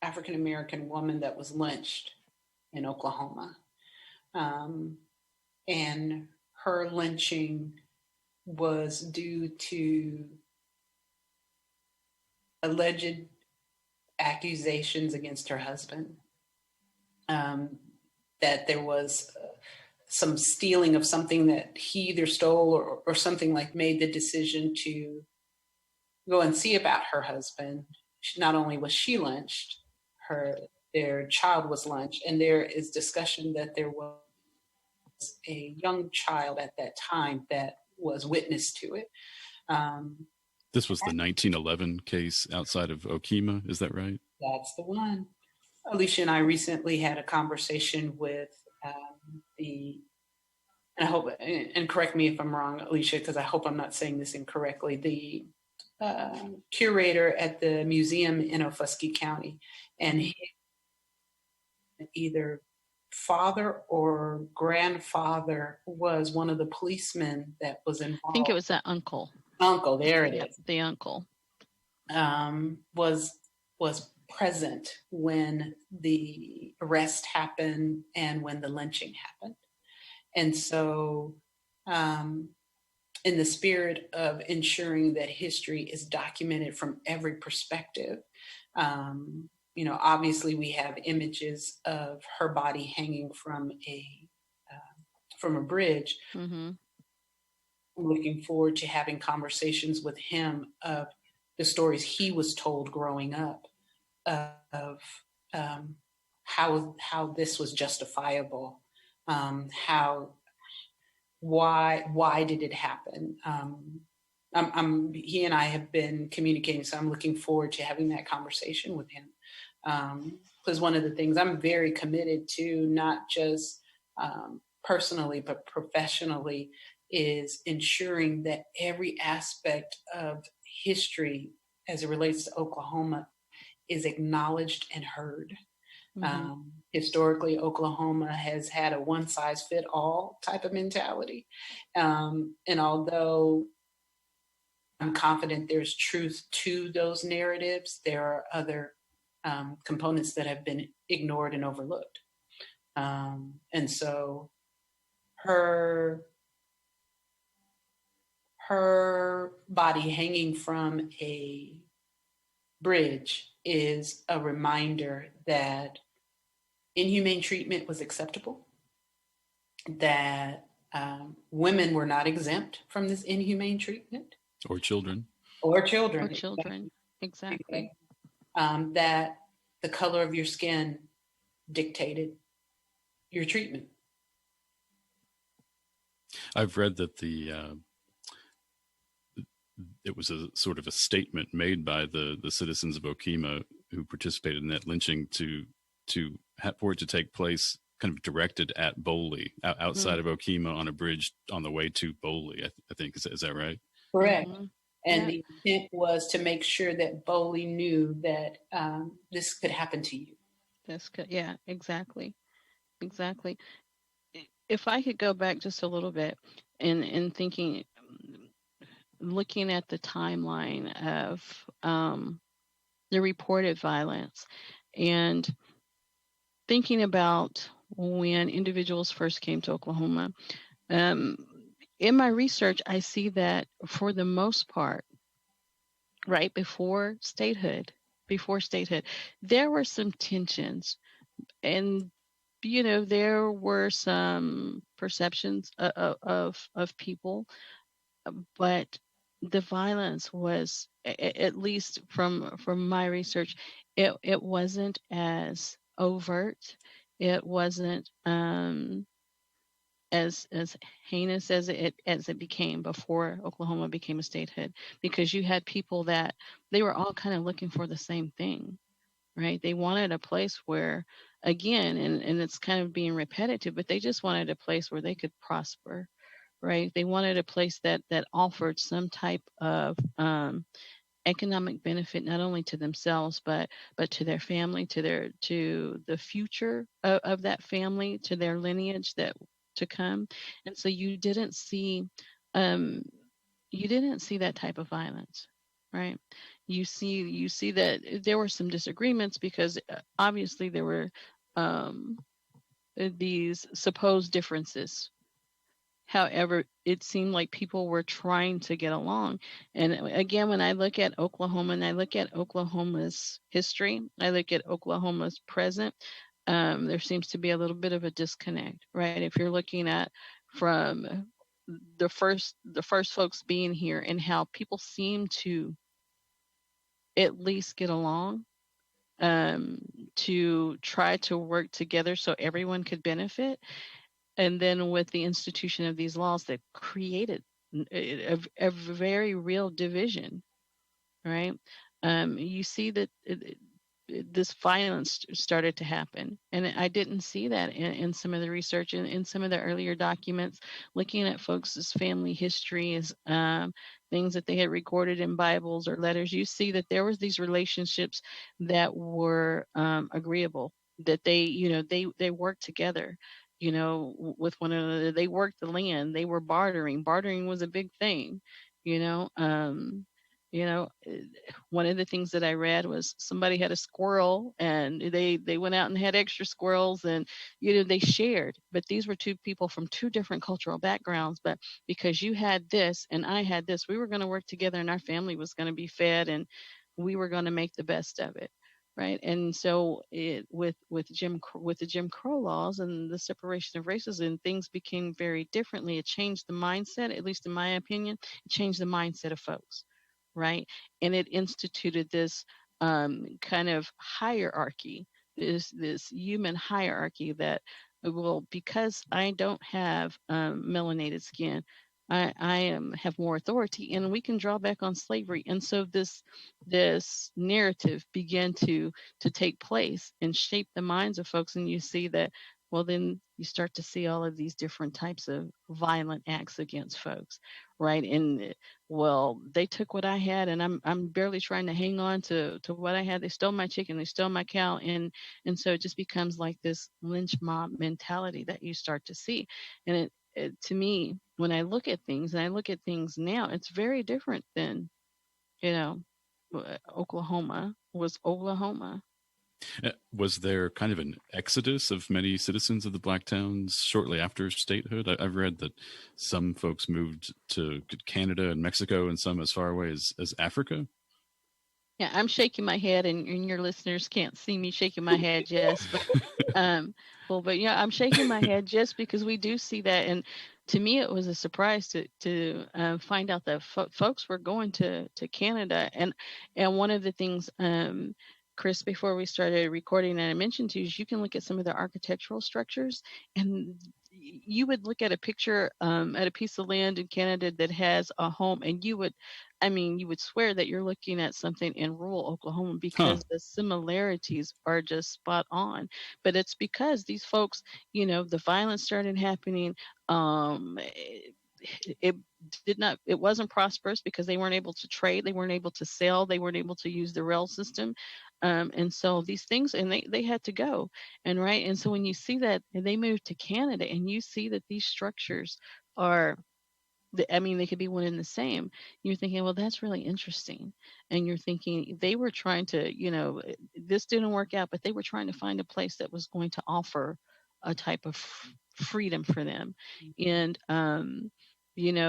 African-American woman that was lynched in Oklahoma. And her lynching was due to alleged accusations against her husband, that there was some stealing of something that he either stole or something, like made the decision to go and see about her husband. Not only was she lynched, their child was lynched, and there is discussion that there was a young child at that time that was witness to it. This was the 1911 case outside of Okemah, is that right? That's the one. Elisha and I recently had a conversation with and I hope, and correct me if I'm wrong, Elisha, because I hope I'm not saying this incorrectly, the curator at the museum in Ofuskee County, and he, either father or grandfather, was one of the policemen that was involved. I think it was that uncle. Uncle, there it is. The uncle was present when the arrest happened and when the lynching happened. And so in the spirit of ensuring that history is documented from every perspective, obviously we have images of her body hanging from a bridge. Mm-hmm. I'm looking forward to having conversations with him of the stories he was told growing up of how this was justifiable, why did it happen? He and I have been communicating, so I'm looking forward to having that conversation with him. Because one of the things I'm very committed to, not just personally, but professionally, is ensuring that every aspect of history as it relates to Oklahoma is acknowledged and heard. Historically, Oklahoma has had a one-size-fit-all type of mentality. And although I'm confident there's truth to those narratives, there are other components that have been ignored and overlooked. And so her body hanging from a bridge is a reminder that inhumane treatment was acceptable, that women were not exempt from this inhumane treatment. Or children. Or children. Or children, exactly. That the color of your skin dictated your treatment. I've read that it was a sort of a statement made by the citizens of Okemah who participated in that lynching for it to take place, kind of directed at Boley, outside of Okemah on a bridge on the way to Boley. I think is that right? Correct. And the intent was to make sure that Boley knew that this could happen to you. Yeah, exactly. If I could go back just a little bit in thinking, looking at the timeline of the reported violence and thinking about when individuals first came to Oklahoma, in my research, I see that for the most part, right before statehood, there were some tensions, and there were some perceptions of people, but the violence was, at least from my research, it wasn't as overt. It wasn't as heinous as it became before Oklahoma became a statehood, because you had people that they were all kind of looking for the same thing, right? They wanted a place where, again, and it's kind of being repetitive, but they just wanted a place where they could prosper, right? They wanted a place that offered some type of economic benefit, not only to themselves, but to their family, to the future of that family, to their lineage to come. And so you didn't see that type of violence, right? You see that there were some disagreements, because obviously there were these supposed differences. However, it seemed like people were trying to get along. And again, when I look at Oklahoma and I look at Oklahoma's history, I look at Oklahoma's present, there seems to be a little bit of a disconnect, right? If you're looking at from the first folks being here and how people seem to at least get along, to try to work together so everyone could benefit. And then with the institution of these laws that created a very real division, right? You see that this violence started to happen. And I didn't see that in some of the research, in some of the earlier documents, looking at folks' family histories, things that they had recorded in Bibles or letters. You see that there was these relationships that were agreeable, that they worked together, with one another. They worked the land. They were bartering. Bartering was a big thing, one of the things that I read was somebody had a squirrel and they went out and had extra squirrels, and they shared. But these were two people from two different cultural backgrounds, but because you had this and I had this, we were going to work together, and our family was going to be fed, and we were going to make the best of it, right? And so with the Jim Crow laws and the separation of races, and things became very differently. It changed the mindset, at least in my opinion. It changed the mindset of folks, right? And it instituted this kind of hierarchy, this human hierarchy that, well, because I don't have melanated skin, I have more authority, and we can draw back on slavery. And so this narrative began to take place and shape the minds of folks. And you see that well, then you start to see all of these different types of violent acts against folks, right? And well, they took what I had, and I'm barely trying to hang on to what I had. They stole my chicken, they stole my cow, and so it just becomes like this lynch mob mentality that you start to see. And it to me, when I look at things, and I look at things now, it's very different than, you know, Oklahoma was Oklahoma. Was there kind of an exodus of many citizens of the black towns shortly after statehood? I've read that some folks moved to Canada and Mexico, and some as far away as Africa. Yeah, I'm shaking my head, and your listeners can't see me shaking my head, Jess. But but yeah, I'm shaking my head just because we do see that, and to me, it was a surprise to find out that folks were going to Canada, and one of the things, Chris, before we started recording, that I mentioned to you, is you can look at some of the architectural structures, and you would look at a picture at a piece of land in Canada that has a home, and you would swear that you're looking at something in rural Oklahoma because the similarities are just spot on. But it's because these folks, the violence started happening. It it wasn't prosperous because they weren't able to trade, they weren't able to sell, they weren't able to use the rail system. And so these things, and they had to go. And so when you see that, and they moved to Canada, and you see that these structures are, they could be one and the same. You're thinking, well, that's really interesting. And you're thinking they were trying to, this didn't work out, but they were trying to find a place that was going to offer a type of freedom for them. And,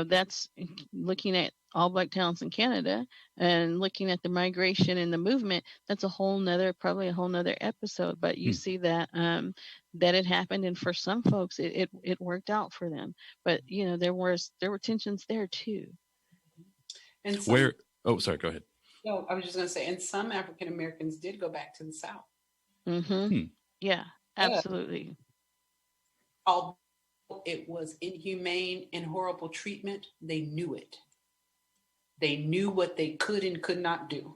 that's looking at all black towns in Canada and looking at the migration and the movement. That's probably a whole nother episode. But you see that that it happened, and for some folks, it worked out for them. But there were tensions there too. And sorry, go ahead. No, I was just going to say, and some African Americans did go back to the South. Yeah, absolutely. Although it was inhumane and horrible treatment, they knew it. They knew what they could and could not do.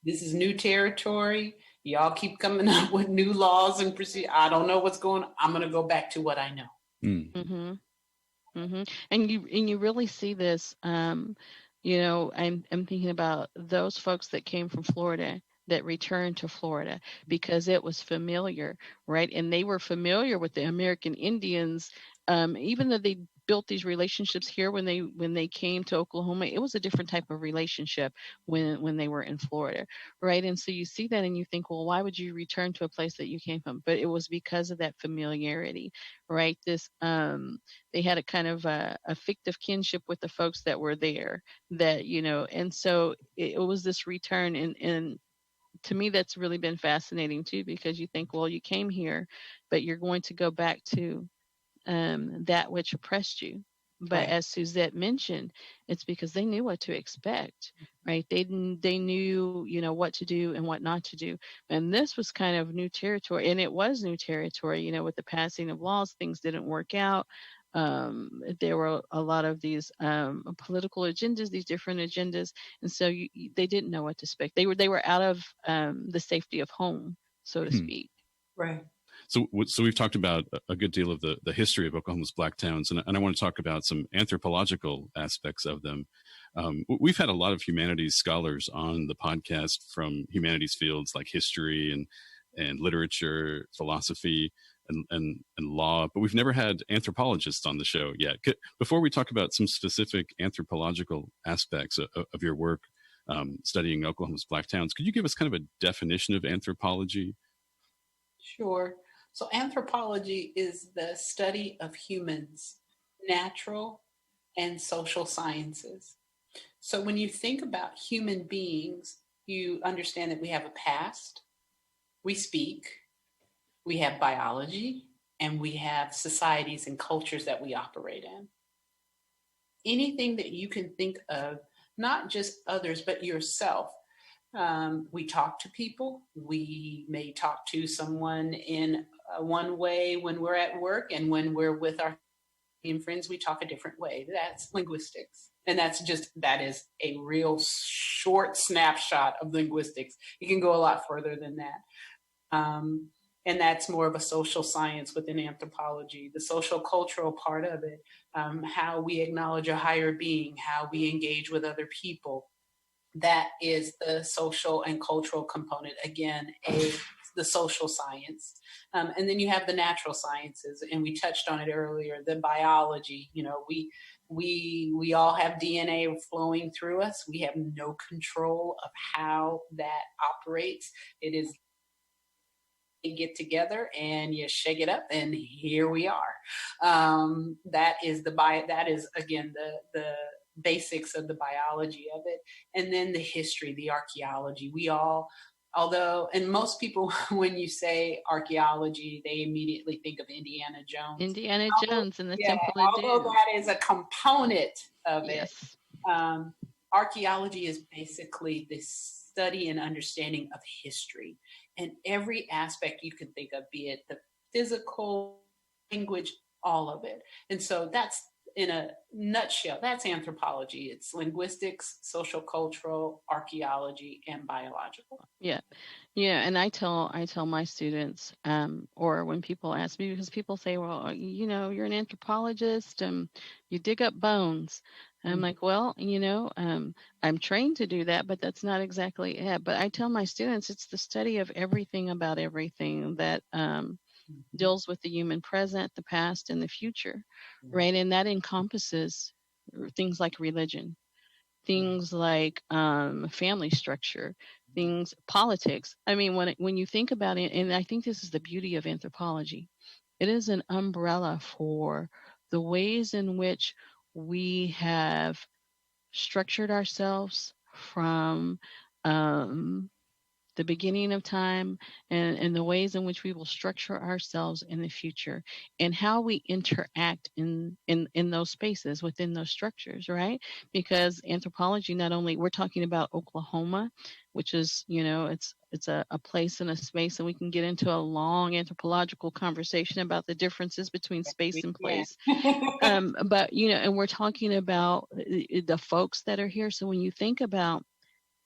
This is new territory. Y'all keep coming up with new laws and procedures. I don't know what's going on. I'm going to go back to what I know. And you really see this. I'm thinking about those folks that came from Florida, that returned to Florida because it was familiar, right? And they were familiar with the American Indians, even though they built these relationships here when they came to Oklahoma. It was a different type of relationship when they were in Florida, right? And so you see that and you think, well, why would you return to a place that you came from? But it was because of that familiarity, right? This they had a kind of a fictive kinship with the folks that were there, that and so it was this return. And to me, that's really been fascinating too, because you think, well, you came here, but you're going to go back to that which oppressed you. But right, as Suzette mentioned, it's because they knew what to expect, right? They knew, what to do and what not to do. And this was kind of new territory, and it was new territory. With the passing of laws, things didn't work out. There were a lot of these political agendas, these different agendas, and so they didn't know what to expect. They were out of the safety of home, so to speak. Right. So we've talked about a good deal of the history of Oklahoma's black towns, and I want to talk about some anthropological aspects of them. We've had a lot of humanities scholars on the podcast from humanities fields like history and literature, philosophy, and law, but we've never had anthropologists on the show yet. Before we talk about some specific anthropological aspects of your work studying Oklahoma's black towns, could you give us kind of a definition of anthropology? Sure. So anthropology is the study of humans, natural and social sciences. So when you think about human beings, you understand that we have a past, we speak, we have biology, and we have societies and cultures that we operate in. Anything that you can think of, not just others, but yourself. We talk to people. We may talk to someone in one way when we're at work, and when we're with our friends, we talk a different way. That's linguistics. And that is a real short snapshot of linguistics. You can go a lot further than that. And that's more of a social science within anthropology, the social cultural part of it, how we acknowledge a higher being, how we engage with other people. That is the social and cultural component. Again, the social science. And then you have the natural sciences, and we touched on it earlier, the biology. We all have DNA flowing through us. We have no control of how that operates. It is get together and you shake it up, and here we are. That is again the basics of the biology of it, and then the history, the archaeology. And most people, when you say archaeology, they immediately think of Indiana Jones. Indiana Jones and the Temple of Although Doom. that is a component of it. Yes. Archaeology is basically the study and understanding of history and every aspect you can think of, be it the physical, language, all of it. And so that's, in a nutshell, that's anthropology. It's linguistics, social, cultural, archaeology, and biological. Yeah. And I tell my students, or when people ask me, because people say, well, you're an anthropologist, you dig up bones. And I'm like, well, I'm trained to do that, but that's not exactly it. But I tell my students, it's the study of everything about everything that deals with the human present, the past, and the future, right? And that encompasses things like religion, things like family structure, things, politics. I mean, when you think about it, and I think this is the beauty of anthropology, it is an umbrella for the ways in which we have structured ourselves from the beginning of time, and the ways in which we will structure ourselves in the future, and how we interact in those spaces within those structures, right? Because anthropology, not only, we're talking about Oklahoma, which is, it's a place and a space, and we can get into a long anthropological conversation about the differences between space and place. But, and we're talking about the folks that are here. So when you think about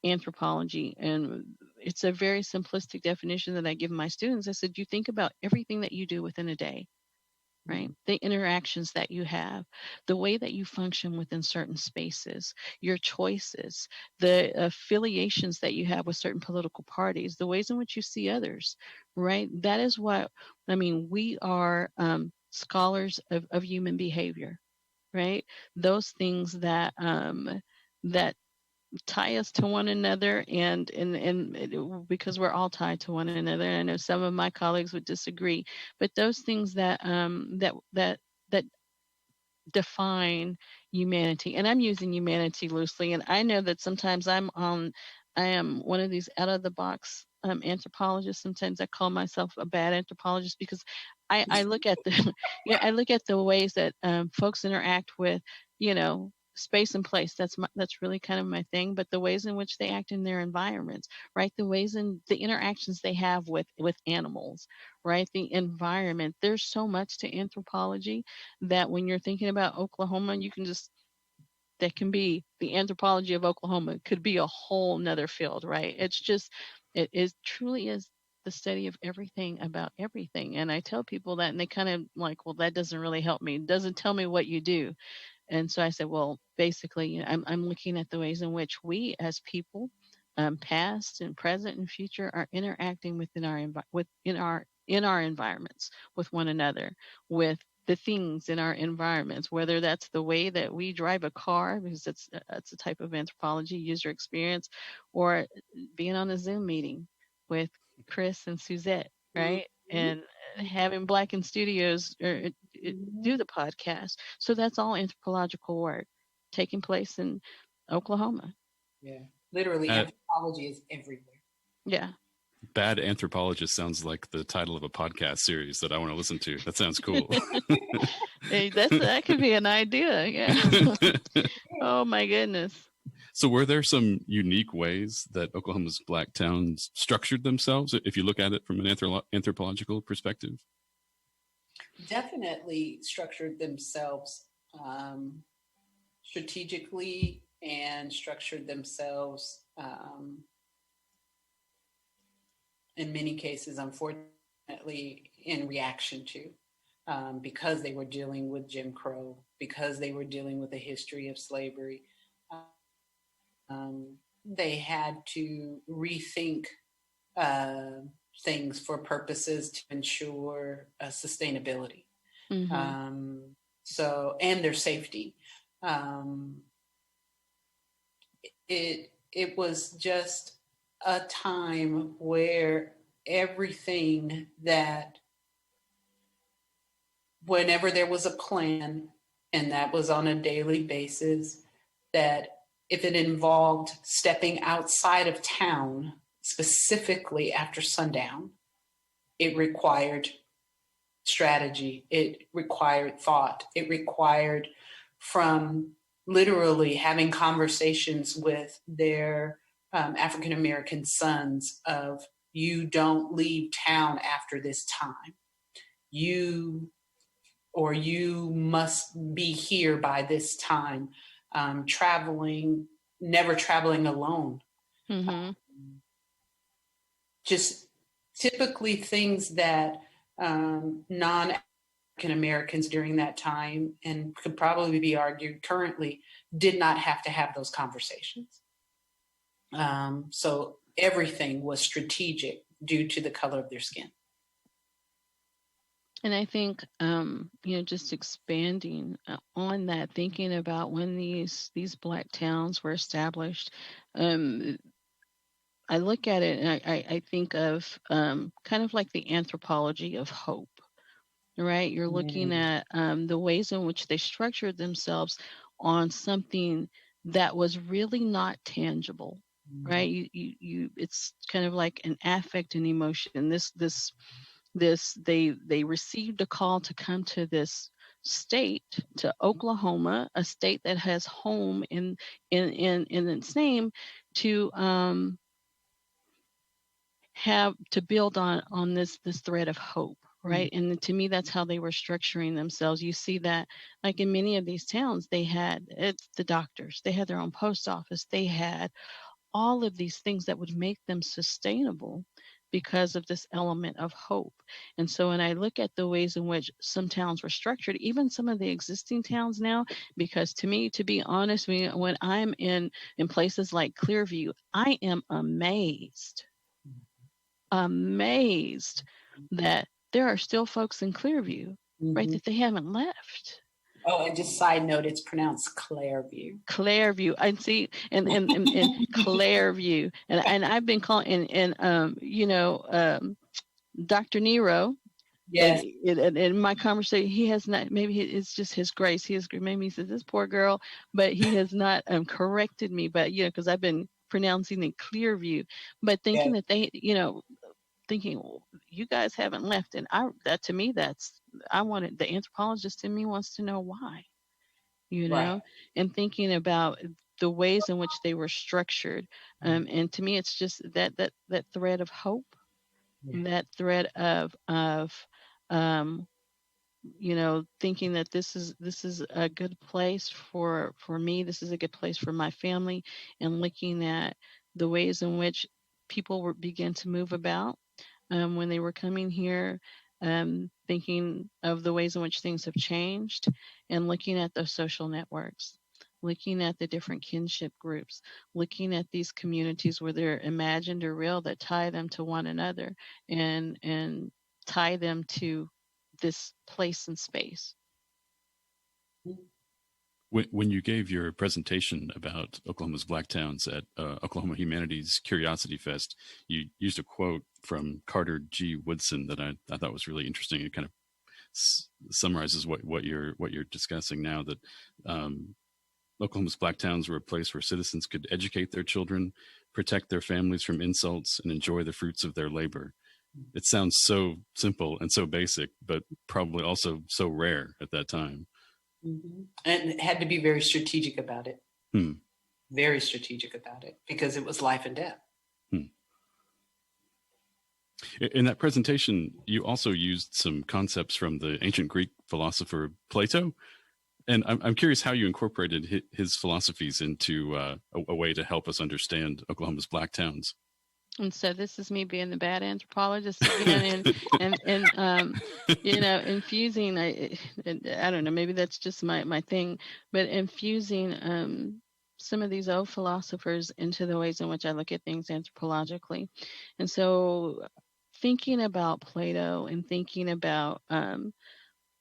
anthropology, and it's a very simplistic definition that I give my students, I said, you think about everything that you do within a day, right? The interactions that you have, the way that you function within certain spaces, your choices, the affiliations that you have with certain political parties, the ways in which you see others, right? That is what, we are scholars of human behavior, right? Those things that that tie us to one another, and because we're all tied to one another. And I know some of my colleagues would disagree, but those things that define humanity, and I'm using humanity loosely, and I know that sometimes I am one of these out of the box anthropologists. Sometimes I call myself a bad anthropologist, because I look at the I look at the ways that folks interact with space and place. That's really kind of my thing. But the ways in which they act in their environments, right? The ways in the interactions they have with animals, right? The environment. There's so much to anthropology that when you're thinking about Oklahoma, that can be the anthropology of Oklahoma. It could be a whole nother field, right? It truly is the study of everything about everything. And I tell people that, and they kind of like, well, that doesn't really help me. It doesn't tell me what you do. And so I said, well, basically, I'm looking at the ways in which we as people, past and present and future, are interacting within our environments, with one another, with the things in our environments, whether that's the way that we drive a car, because that's a type of anthropology, user experience, or being on a Zoom meeting with Chris and Suzette, right? And having Black in Studios do the podcast. So that's all anthropological work taking place in Oklahoma. Yeah, literally, anthropology is everywhere. Yeah. Bad Anthropologist sounds like the title of a podcast series that I want to listen to. That sounds cool. Hey, that could be an idea. Yeah. Oh my goodness. So were there some unique ways that Oklahoma's Black towns structured themselves, if you look at it from an anthropological perspective? Definitely structured themselves strategically, and structured themselves in many cases, unfortunately, in reaction to, because they were dealing with Jim Crow, because they were dealing with a history of slavery. They had to rethink things for purposes to ensure sustainability. Mm-hmm. And their safety. It was just a time where everything that, whenever there was a plan, and that was on a daily basis, that if it involved stepping outside of town, specifically after sundown, it required strategy, it required thought, it required from literally having conversations with their African American sons of, you don't leave town after this time. You must be here by this time. Never traveling alone. Mm-hmm. Just typically things that non-African Americans during that time, and could probably be argued currently, did not have to have those conversations. So everything was strategic due to the color of their skin. And I think, just expanding on that, thinking about when these Black towns were established, I look at it and I think of kind of like the anthropology of hope, right? You're looking at the ways in which they structured themselves on something that was really not tangible, right? You it's kind of like an affect and emotion. They received a call to come to this state, to Oklahoma, a state that has home in its name, to have to build on this thread of hope, right? Mm-hmm. And to me, that's how they were structuring themselves. You see that, like in many of these towns, it's the doctors, they had their own post office, they had all of these things that would make them sustainable because of this element of hope. And so when I look at the ways in which some towns were structured, even some of the existing towns now, because to me, to be honest, when I'm in places like Clearview, I am amazed that there are still folks in Clearview, right, that they haven't left. Oh, and just side note, it's pronounced Clairview. Clairview. I see, and Clairview, and I've been calling, Dr. Nero. Yes. In my conversation, he has not. Maybe it's just his grace. Maybe he says, "This poor girl," but he has not corrected me. But because I've been pronouncing it Clearview, but thinking that they, thinking, well, you guys haven't left, and the anthropologist in me wants to know why, right. And thinking about the ways in which they were structured, and to me, it's just that thread of hope, that thread of thinking that this is a good place for me, this is a good place for my family, and looking at the ways in which people began to move about when they were coming here, thinking of the ways in which things have changed, and looking at those social networks, looking at the different kinship groups, looking at these communities, where they're imagined or real, that tie them to one another and tie them to this place and space. When you gave your presentation about Oklahoma's Black towns at Oklahoma Humanities Curiosity Fest, you used a quote from Carter G. Woodson that I thought was really interesting. It kind of summarizes what you're discussing now, that Oklahoma's Black towns were a place where citizens could educate their children, protect their families from insults, and enjoy the fruits of their labor. It sounds so simple and so basic, but probably also so rare at that time. Mm-hmm. And it had to be very strategic about it. Very strategic about it, because it was life and death. In that presentation, you also used some concepts from the ancient Greek philosopher Plato. And I'm curious how you incorporated his philosophies into a way to help us understand Oklahoma's Black towns. And so this is me being the bad anthropologist again, and infusing. I don't know, maybe that's just my thing, but infusing some of these old philosophers into the ways in which I look at things anthropologically. And so thinking about Plato and thinking about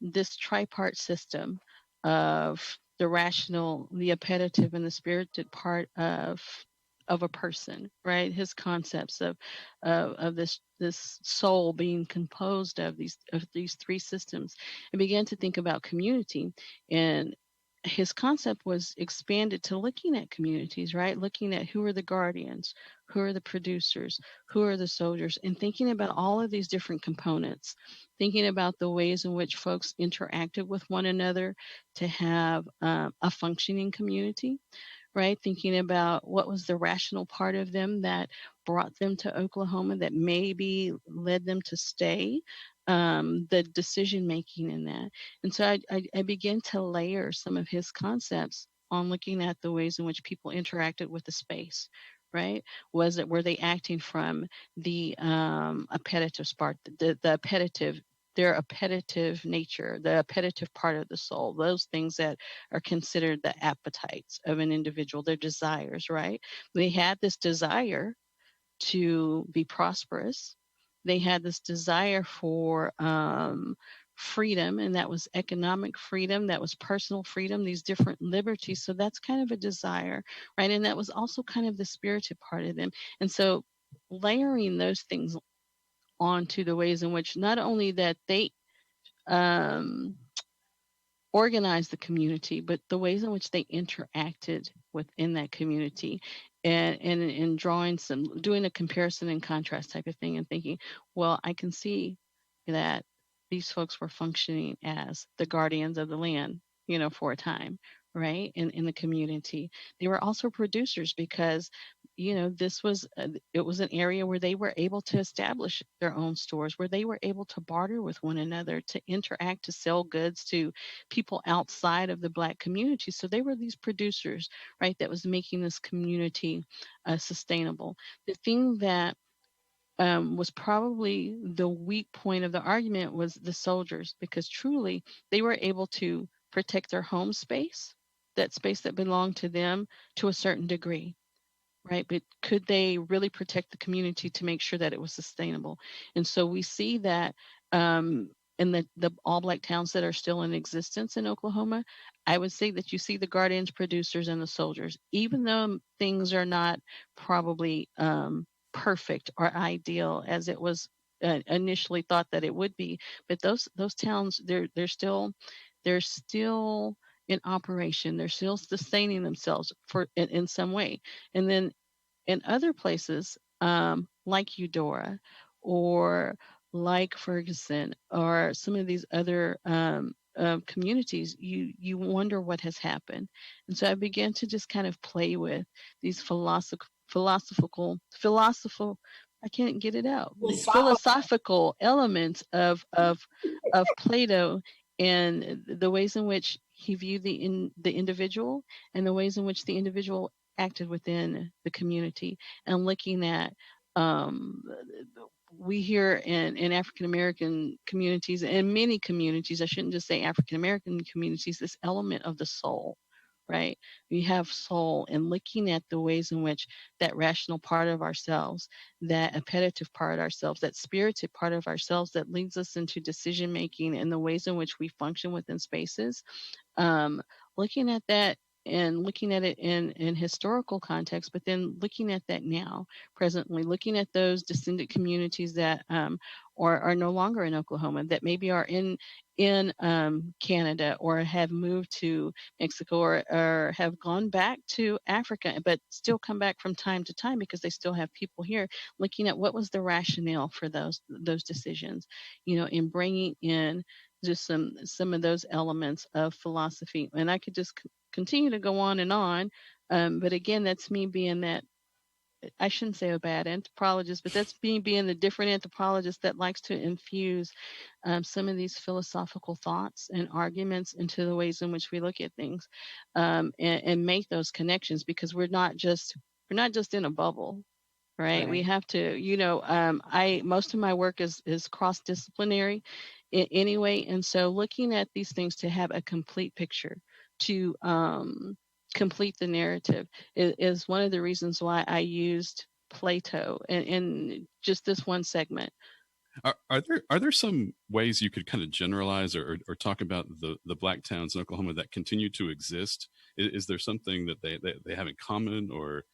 this tripart system of the rational, the appetitive, and the spirited part of a person, right? His concepts of this soul being composed of these three systems. I began to think about community, and his concept was expanded to looking at communities, right? Looking at who are the guardians, who are the producers, who are the soldiers, and thinking about all of these different components, thinking about the ways in which folks interacted with one another to have a functioning community, right? Thinking about what was the rational part of them that brought them to Oklahoma, that maybe led them to stay, the decision making in that. And so I began to layer some of his concepts on looking at the ways in which people interacted with the space, right? Were they acting from the appetitive part, the appetitive, their appetitive nature, the appetitive part of the soul, those things that are considered the appetites of an individual, their desires, right? They had this desire to be prosperous. They had this desire for freedom, and that was economic freedom, that was personal freedom, these different liberties. So that's kind of a desire, right? And that was also kind of the spirited part of them. And so layering those things onto the ways in which not only that they um, organize the community, but the ways in which they interacted within that community, and doing a comparison and contrast type of thing, and thinking, well, I can see that these folks were functioning as the guardians of the land, for a time, right? In the community. They were also producers because this was it was an area where they were able to establish their own stores, where they were able to barter with one another, to interact, to sell goods to people outside of the Black community. So they were these producers, right, that was making this community sustainable. The thing that was probably the weak point of the argument was the soldiers, because truly they were able to protect their home space, that space that belonged to them, to a certain degree, right? But could they really protect the community to make sure that it was sustainable? And so we see that in the all Black towns that are still in existence in Oklahoma, I would say that you see the guardians, producers, and the soldiers, even though things are not probably perfect or ideal as it was initially thought that it would be. But those towns, they're still in operation. They're still sustaining themselves in some way. And then in other places, like Eudora or like Ferguson or some of these other communities, you wonder what has happened. And so I began to just kind of play with these philosophical, I can't get it out. These philosophical elements of Plato, and the ways in which he viewed the individual, and the ways in which the individual acted within the community, and looking at we hear in African American communities, and many communities, I shouldn't just say African American communities, this element of the soul, right? We have soul, and looking at the ways in which that rational part of ourselves, that appetitive part of ourselves, that spirited part of ourselves that leads us into decision making, and the ways in which we function within spaces, looking at that and looking at it in historical context, but then looking at that now, presently, looking at those descendant communities that are no longer in Oklahoma, that maybe are in Canada, or have moved to Mexico, or have gone back to Africa, but still come back from time to time because they still have people here, looking at what was the rationale for those decisions, in bringing in just some of those elements of philosophy. And I could just continue to go on and on. But again, that's me being that, I shouldn't say a bad anthropologist, but that's me being the different anthropologist that likes to infuse some of these philosophical thoughts and arguments into the ways in which we look at things, and make those connections, because we're not just in a bubble. right? We have to, most of my work is cross-disciplinary anyway. And so looking at these things to have a complete picture, to complete the narrative is one of the reasons why I used Plato in just this one segment. Are there some ways you could kind of generalize or talk about the black towns in Oklahoma that continue to exist? Is there something that they have in common, or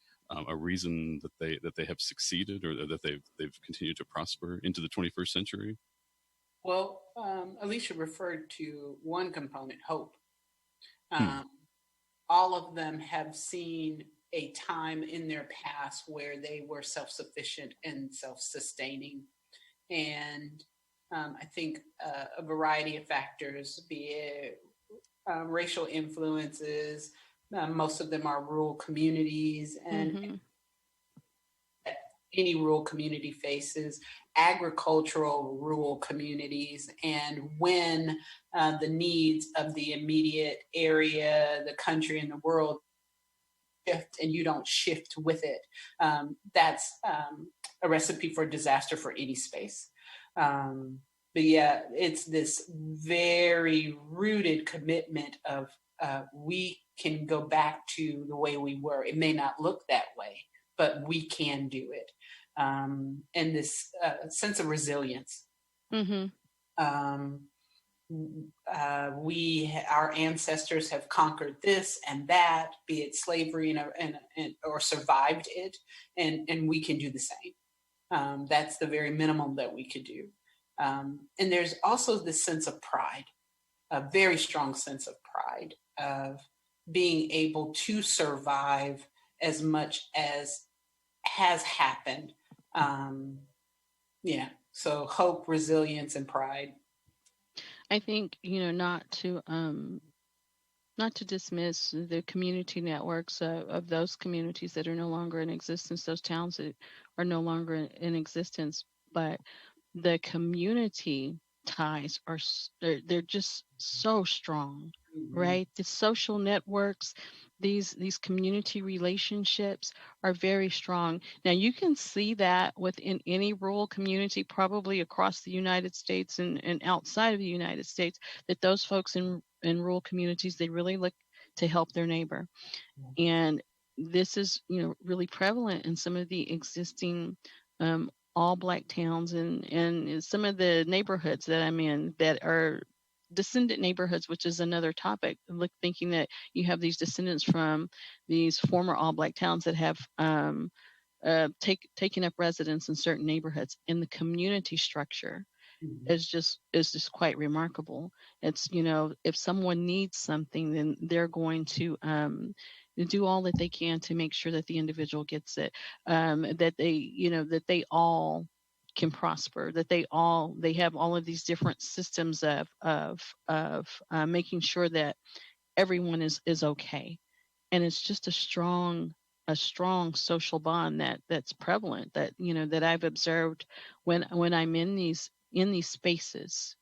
a reason that they have succeeded, or that they've continued to prosper into the 21st century? Well, Elisha referred to one component, hope. All of them have seen a time in their past where they were self-sufficient and self-sustaining. And I think a variety of factors, be it racial influences, most of them are rural communities, and any rural community faces agricultural rural communities. And when the needs of the immediate area, the country, and the world shift, and you don't shift with it, that's a recipe for disaster for any space. But yeah, it's this very rooted commitment of we can go back to the way we were. It may not look that way, but we can do it. And this sense of resilience. Our ancestors have conquered this and that, be it slavery or survived it, and we can do the same. That's the very minimum that we could do. And there's also this sense of pride, a very strong sense of pride of being able to survive as much as has happened. So hope, resilience, and pride. I think, not to dismiss the community networks of those communities that are no longer in existence, those towns that are no longer in existence, but the community ties they're just so strong, right? The social networks, these community relationships are very strong. Now you can see that within any rural community, probably across the United States and outside of the United States, that those folks in rural communities, they really look to help their neighbor. And this is, really prevalent in some of the existing all Black towns and some of the neighborhoods that I'm in that are descendant neighborhoods, which is another topic. Thinking that you have these descendants from these former all Black towns that have taken up residence in certain neighborhoods, and the community structure is just quite remarkable. It's, if someone needs something, then they're going to do all that they can to make sure that the individual gets it, that they all can prosper, that they have all of these different systems of making sure that everyone is okay. And it's just a strong social bond that's prevalent, that I've observed when I'm in these spaces.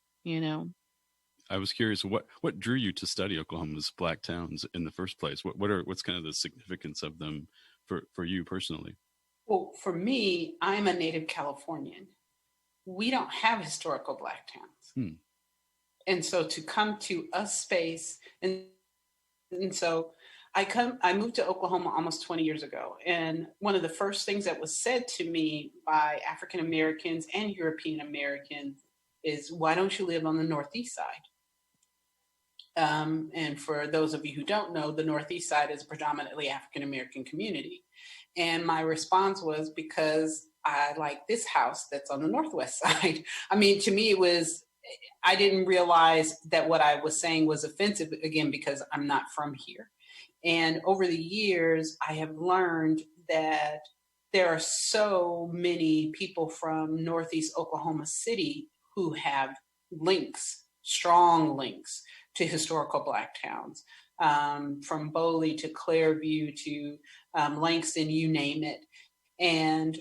I was curious, what drew you to study Oklahoma's Black towns in the first place? What's kind of the significance of them for you personally? Well, for me, I'm a native Californian. We don't have historical Black towns. And so to come to a space, and so I moved to Oklahoma almost 20 years ago. And one of the first things that was said to me by African Americans and European Americans is, why don't you live on the Northeast side? And for those of you who don't know, the Northeast side is a predominantly African American community. And my response was, because I like this house that's on the Northwest side. I mean, to me, I didn't realize that what I was saying was offensive, again, because I'm not from here. And over the years, I have learned that there are so many people from Northeast Oklahoma City who have strong links to historical Black towns, from Boley to Clairview to Langston, you name it. And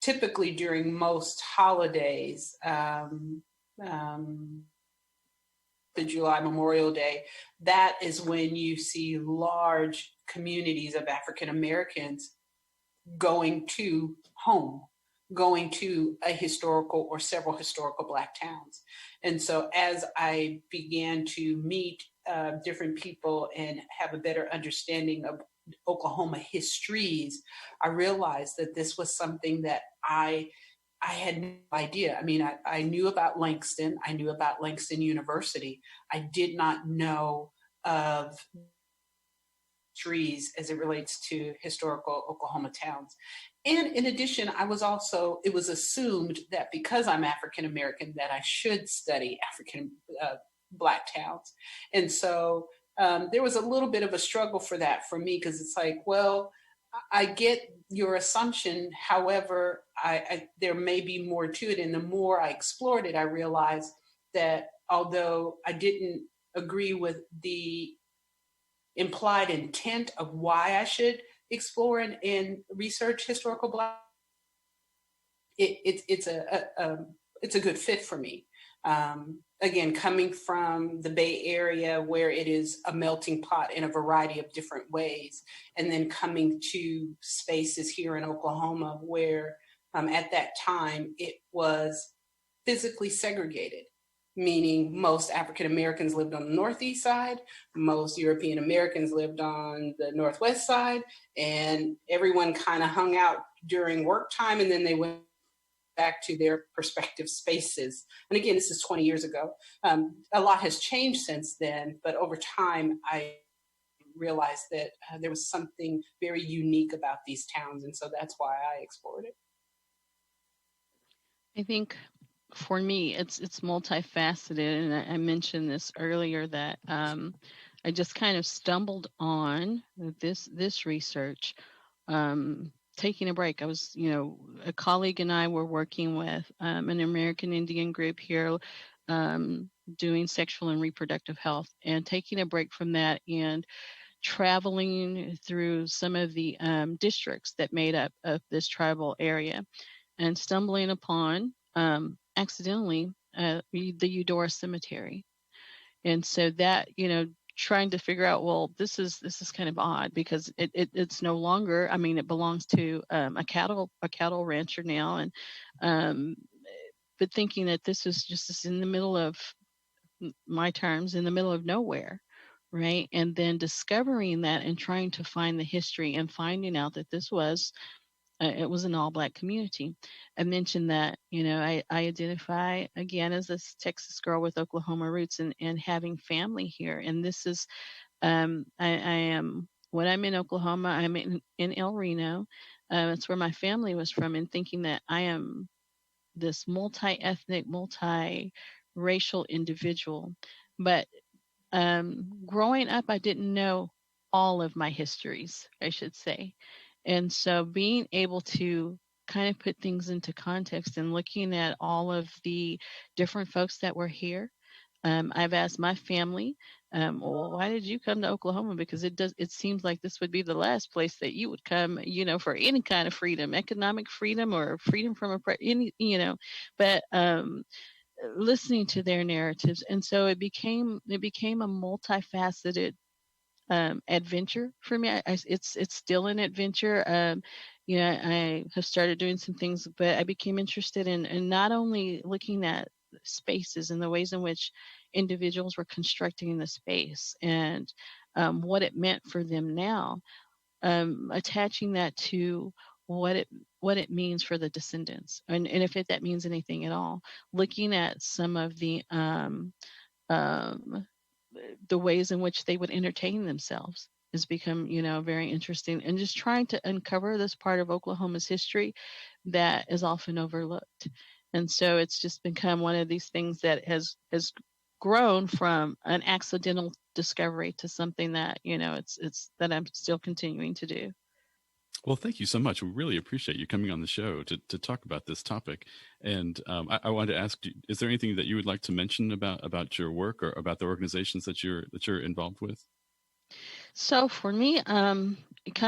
typically during most holidays, the July Memorial Day, that is when you see large communities of African Americans going to home going to a historical or several historical Black towns. And so as I began to meet different people and have a better understanding of Oklahoma histories, I realized that this was something that I had no idea. I mean, I knew about Langston. I knew about Langston University. I did not know of trees as it relates to historical Oklahoma towns. And in addition, it was assumed that because I'm African American, that I should study African Black towns. And so there was a little bit of a struggle for that for me, because it's like, well, I get your assumption. However, there may be more to it. And the more I explored it, I realized that although I didn't agree with the implied intent of why I should explore and research historical Black, it's a good fit for me. Again, coming from the Bay Area, where it is a melting pot in a variety of different ways, and then coming to spaces here in Oklahoma where at that time it was physically segregated, meaning most African Americans lived on the Northeast side, most European Americans lived on the Northwest side, and everyone kind of hung out during work time, and then they went back to their respective spaces. And again, this is 20 years ago. A lot has changed since then, but over time, I realized that there was something very unique about these towns, and so that's why I explored it. I think for me, it's multifaceted, and I mentioned this earlier that I just kind of stumbled on this research. Taking a break, I was, a colleague and I were working with an American Indian group here, doing sexual and reproductive health, and taking a break from that and traveling through some of the districts that made up of this tribal area, and stumbling upon accidentally the Eudora Cemetery. And so that, trying to figure out, well, this is kind of odd, because it's no longer, I mean, it belongs to a cattle rancher now, and but thinking that this is just in the middle of, my terms, in the middle of nowhere, right? And then discovering that and trying to find the history and finding out that this was it was an all Black community. I mentioned that, I identify again as this Texas girl with Oklahoma roots, and having family here. And this is, I am, when I'm in Oklahoma, I'm in El Reno. It's where my family was from, and thinking that I am this multi-ethnic, multi-racial individual. But growing up, I didn't know all of my histories, I should say. And so being able to kind of put things into context and looking at all of the different folks that were here, I've asked my family, well, why did you come to Oklahoma? Because it seems like this would be the last place that you would come, for any kind of freedom, economic freedom or freedom from but listening to their narratives. And so it became a multifaceted adventure for me. It's still an adventure. I have started doing some things, but I became interested in not only looking at spaces and the ways in which individuals were constructing the space, and what it meant for them now, attaching that to what it means for the descendants, and if that means anything at all. Looking at some of the ways in which they would entertain themselves has become, very interesting, and just trying to uncover this part of Oklahoma's history that is often overlooked. And so it's just become one of these things that has grown from an accidental discovery to something that, it's that I'm still continuing to do. Well, thank you so much. We really appreciate you coming on the show to talk about this topic. And I wanted to ask, is there anything that you would like to mention about your work or about the organizations that you're involved with? So for me, kind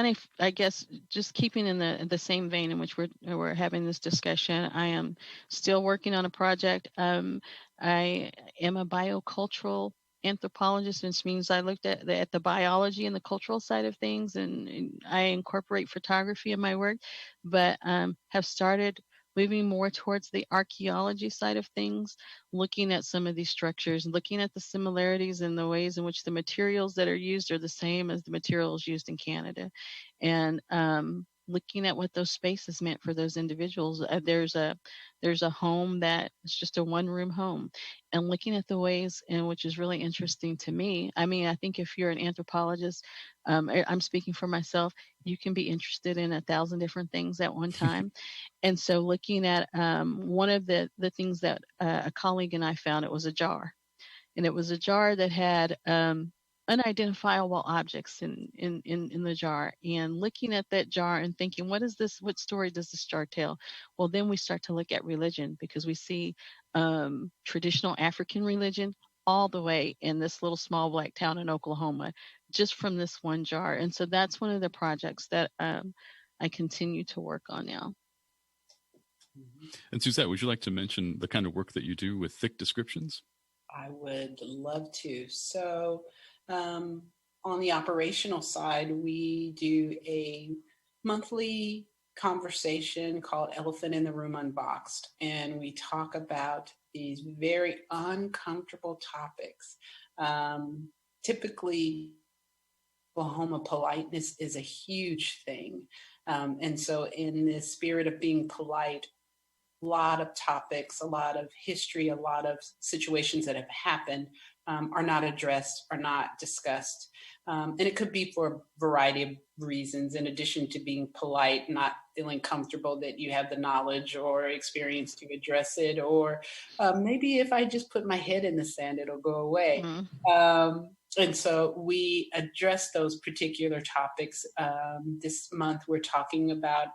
of, I guess, just keeping in the same vein in which we're having this discussion, I am still working on a project. I am a biocultural anthropologist, which means I looked at the biology and the cultural side of things, and I incorporate photography in my work, but have started moving more towards the archaeology side of things, looking at some of these structures, looking at the similarities and the ways in which the materials that are used are the same as the materials used in Canada, and looking at what those spaces meant for those individuals. There's a home that is just a one-room home, and looking at the ways in which is really interesting to me. I mean, I think if you're an anthropologist, I'm speaking for myself, you can be interested in 1,000 different things at one time. And so looking at one of the things that a colleague and I found, it was a jar. And it was a jar that had unidentifiable objects in the jar, and looking at that jar and thinking, what story does this jar tell? Well, then we start to look at religion, because we see traditional African religion all the way in this little small black town in Oklahoma, just from this one jar. And so that's one of the projects that I continue to work on now. And Suzette, would you like to mention the kind of work that you do with thick descriptions? I would love to. So on the operational side, we do a monthly conversation called Elephant in the Room Unboxed, and we talk about these very uncomfortable topics. Typically, Oklahoma politeness is a huge thing. And so in the spirit of being polite, a lot of topics, a lot of history, a lot of situations that have happened are not addressed, are not discussed. And it could be for a variety of reasons, in addition to being polite, not feeling comfortable that you have the knowledge or experience to address it, or maybe if I just put my head in the sand, it'll go away. Mm-hmm. And so we address those particular topics. This month, we're talking about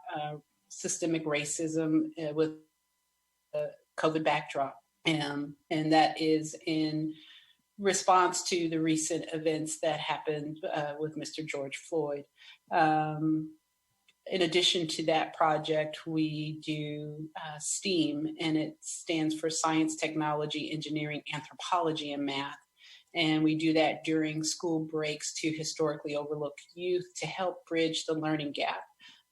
systemic racism with the COVID backdrop. And that is in response to the recent events that happened with Mr. George Floyd. In addition to that project, we do STEAM, and it stands for Science, Technology, Engineering, Anthropology, and Math. And we do that during school breaks to historically overlooked youth to help bridge the learning gap.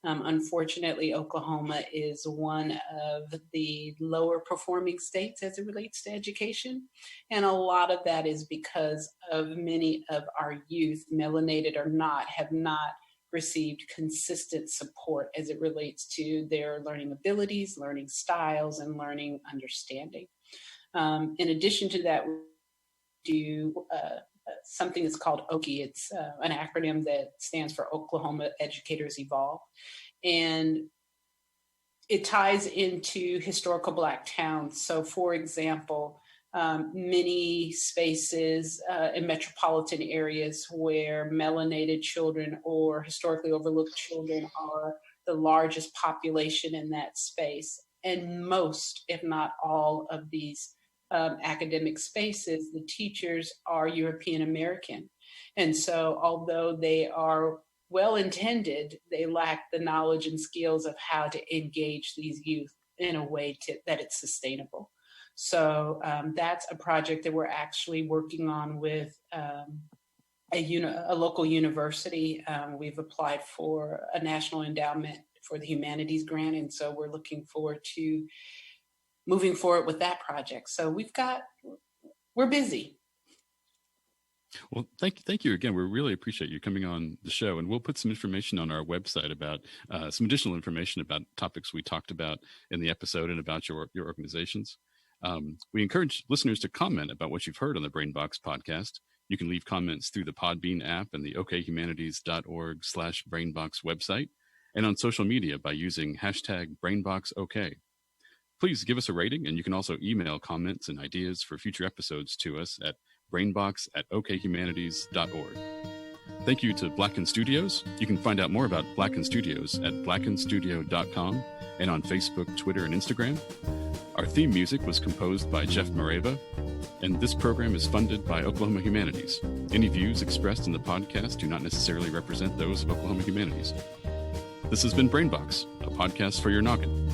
Unfortunately, Oklahoma is one of the lower performing states as it relates to education. And a lot of that is because of many of our youth, melanated or not, have not received consistent support as it relates to their learning abilities, learning styles, and learning understanding. In addition to that, we do something that's called OKI. It's an acronym that stands for Oklahoma Educators Evolve. And it ties into historical Black towns. So for example, many spaces in metropolitan areas where melanated children or historically overlooked children are the largest population in that space. And most, if not all, of these academic spaces, the teachers are European American. And so although they are well-intended, they lack the knowledge and skills of how to engage these youth in a way that it's sustainable. So that's a project that we're actually working on with a local university. We've applied for a national endowment for the Humanities grant, and so we're looking forward to moving forward with that project. So we're busy. Well, thank you again. We really appreciate you coming on the show, and we'll put some information on our website about some additional information about topics we talked about in the episode and about your organizations. We encourage listeners to comment about what you've heard on the BrainBox podcast. You can leave comments through the Podbean app and the okhumanities.org/BrainBox website, and on social media by using #BrainBoxOK. Please give us a rating, and you can also email comments and ideas for future episodes to us at brainbox@okhumanities.org. Thank you to Blacken Studios. You can find out more about Blacken Studios at blackenstudio.com and on Facebook, Twitter, and Instagram. Our theme music was composed by Jeff Mareva, and this program is funded by Oklahoma Humanities. Any views expressed in the podcast do not necessarily represent those of Oklahoma Humanities. This has been BrainBox, a podcast for your noggin.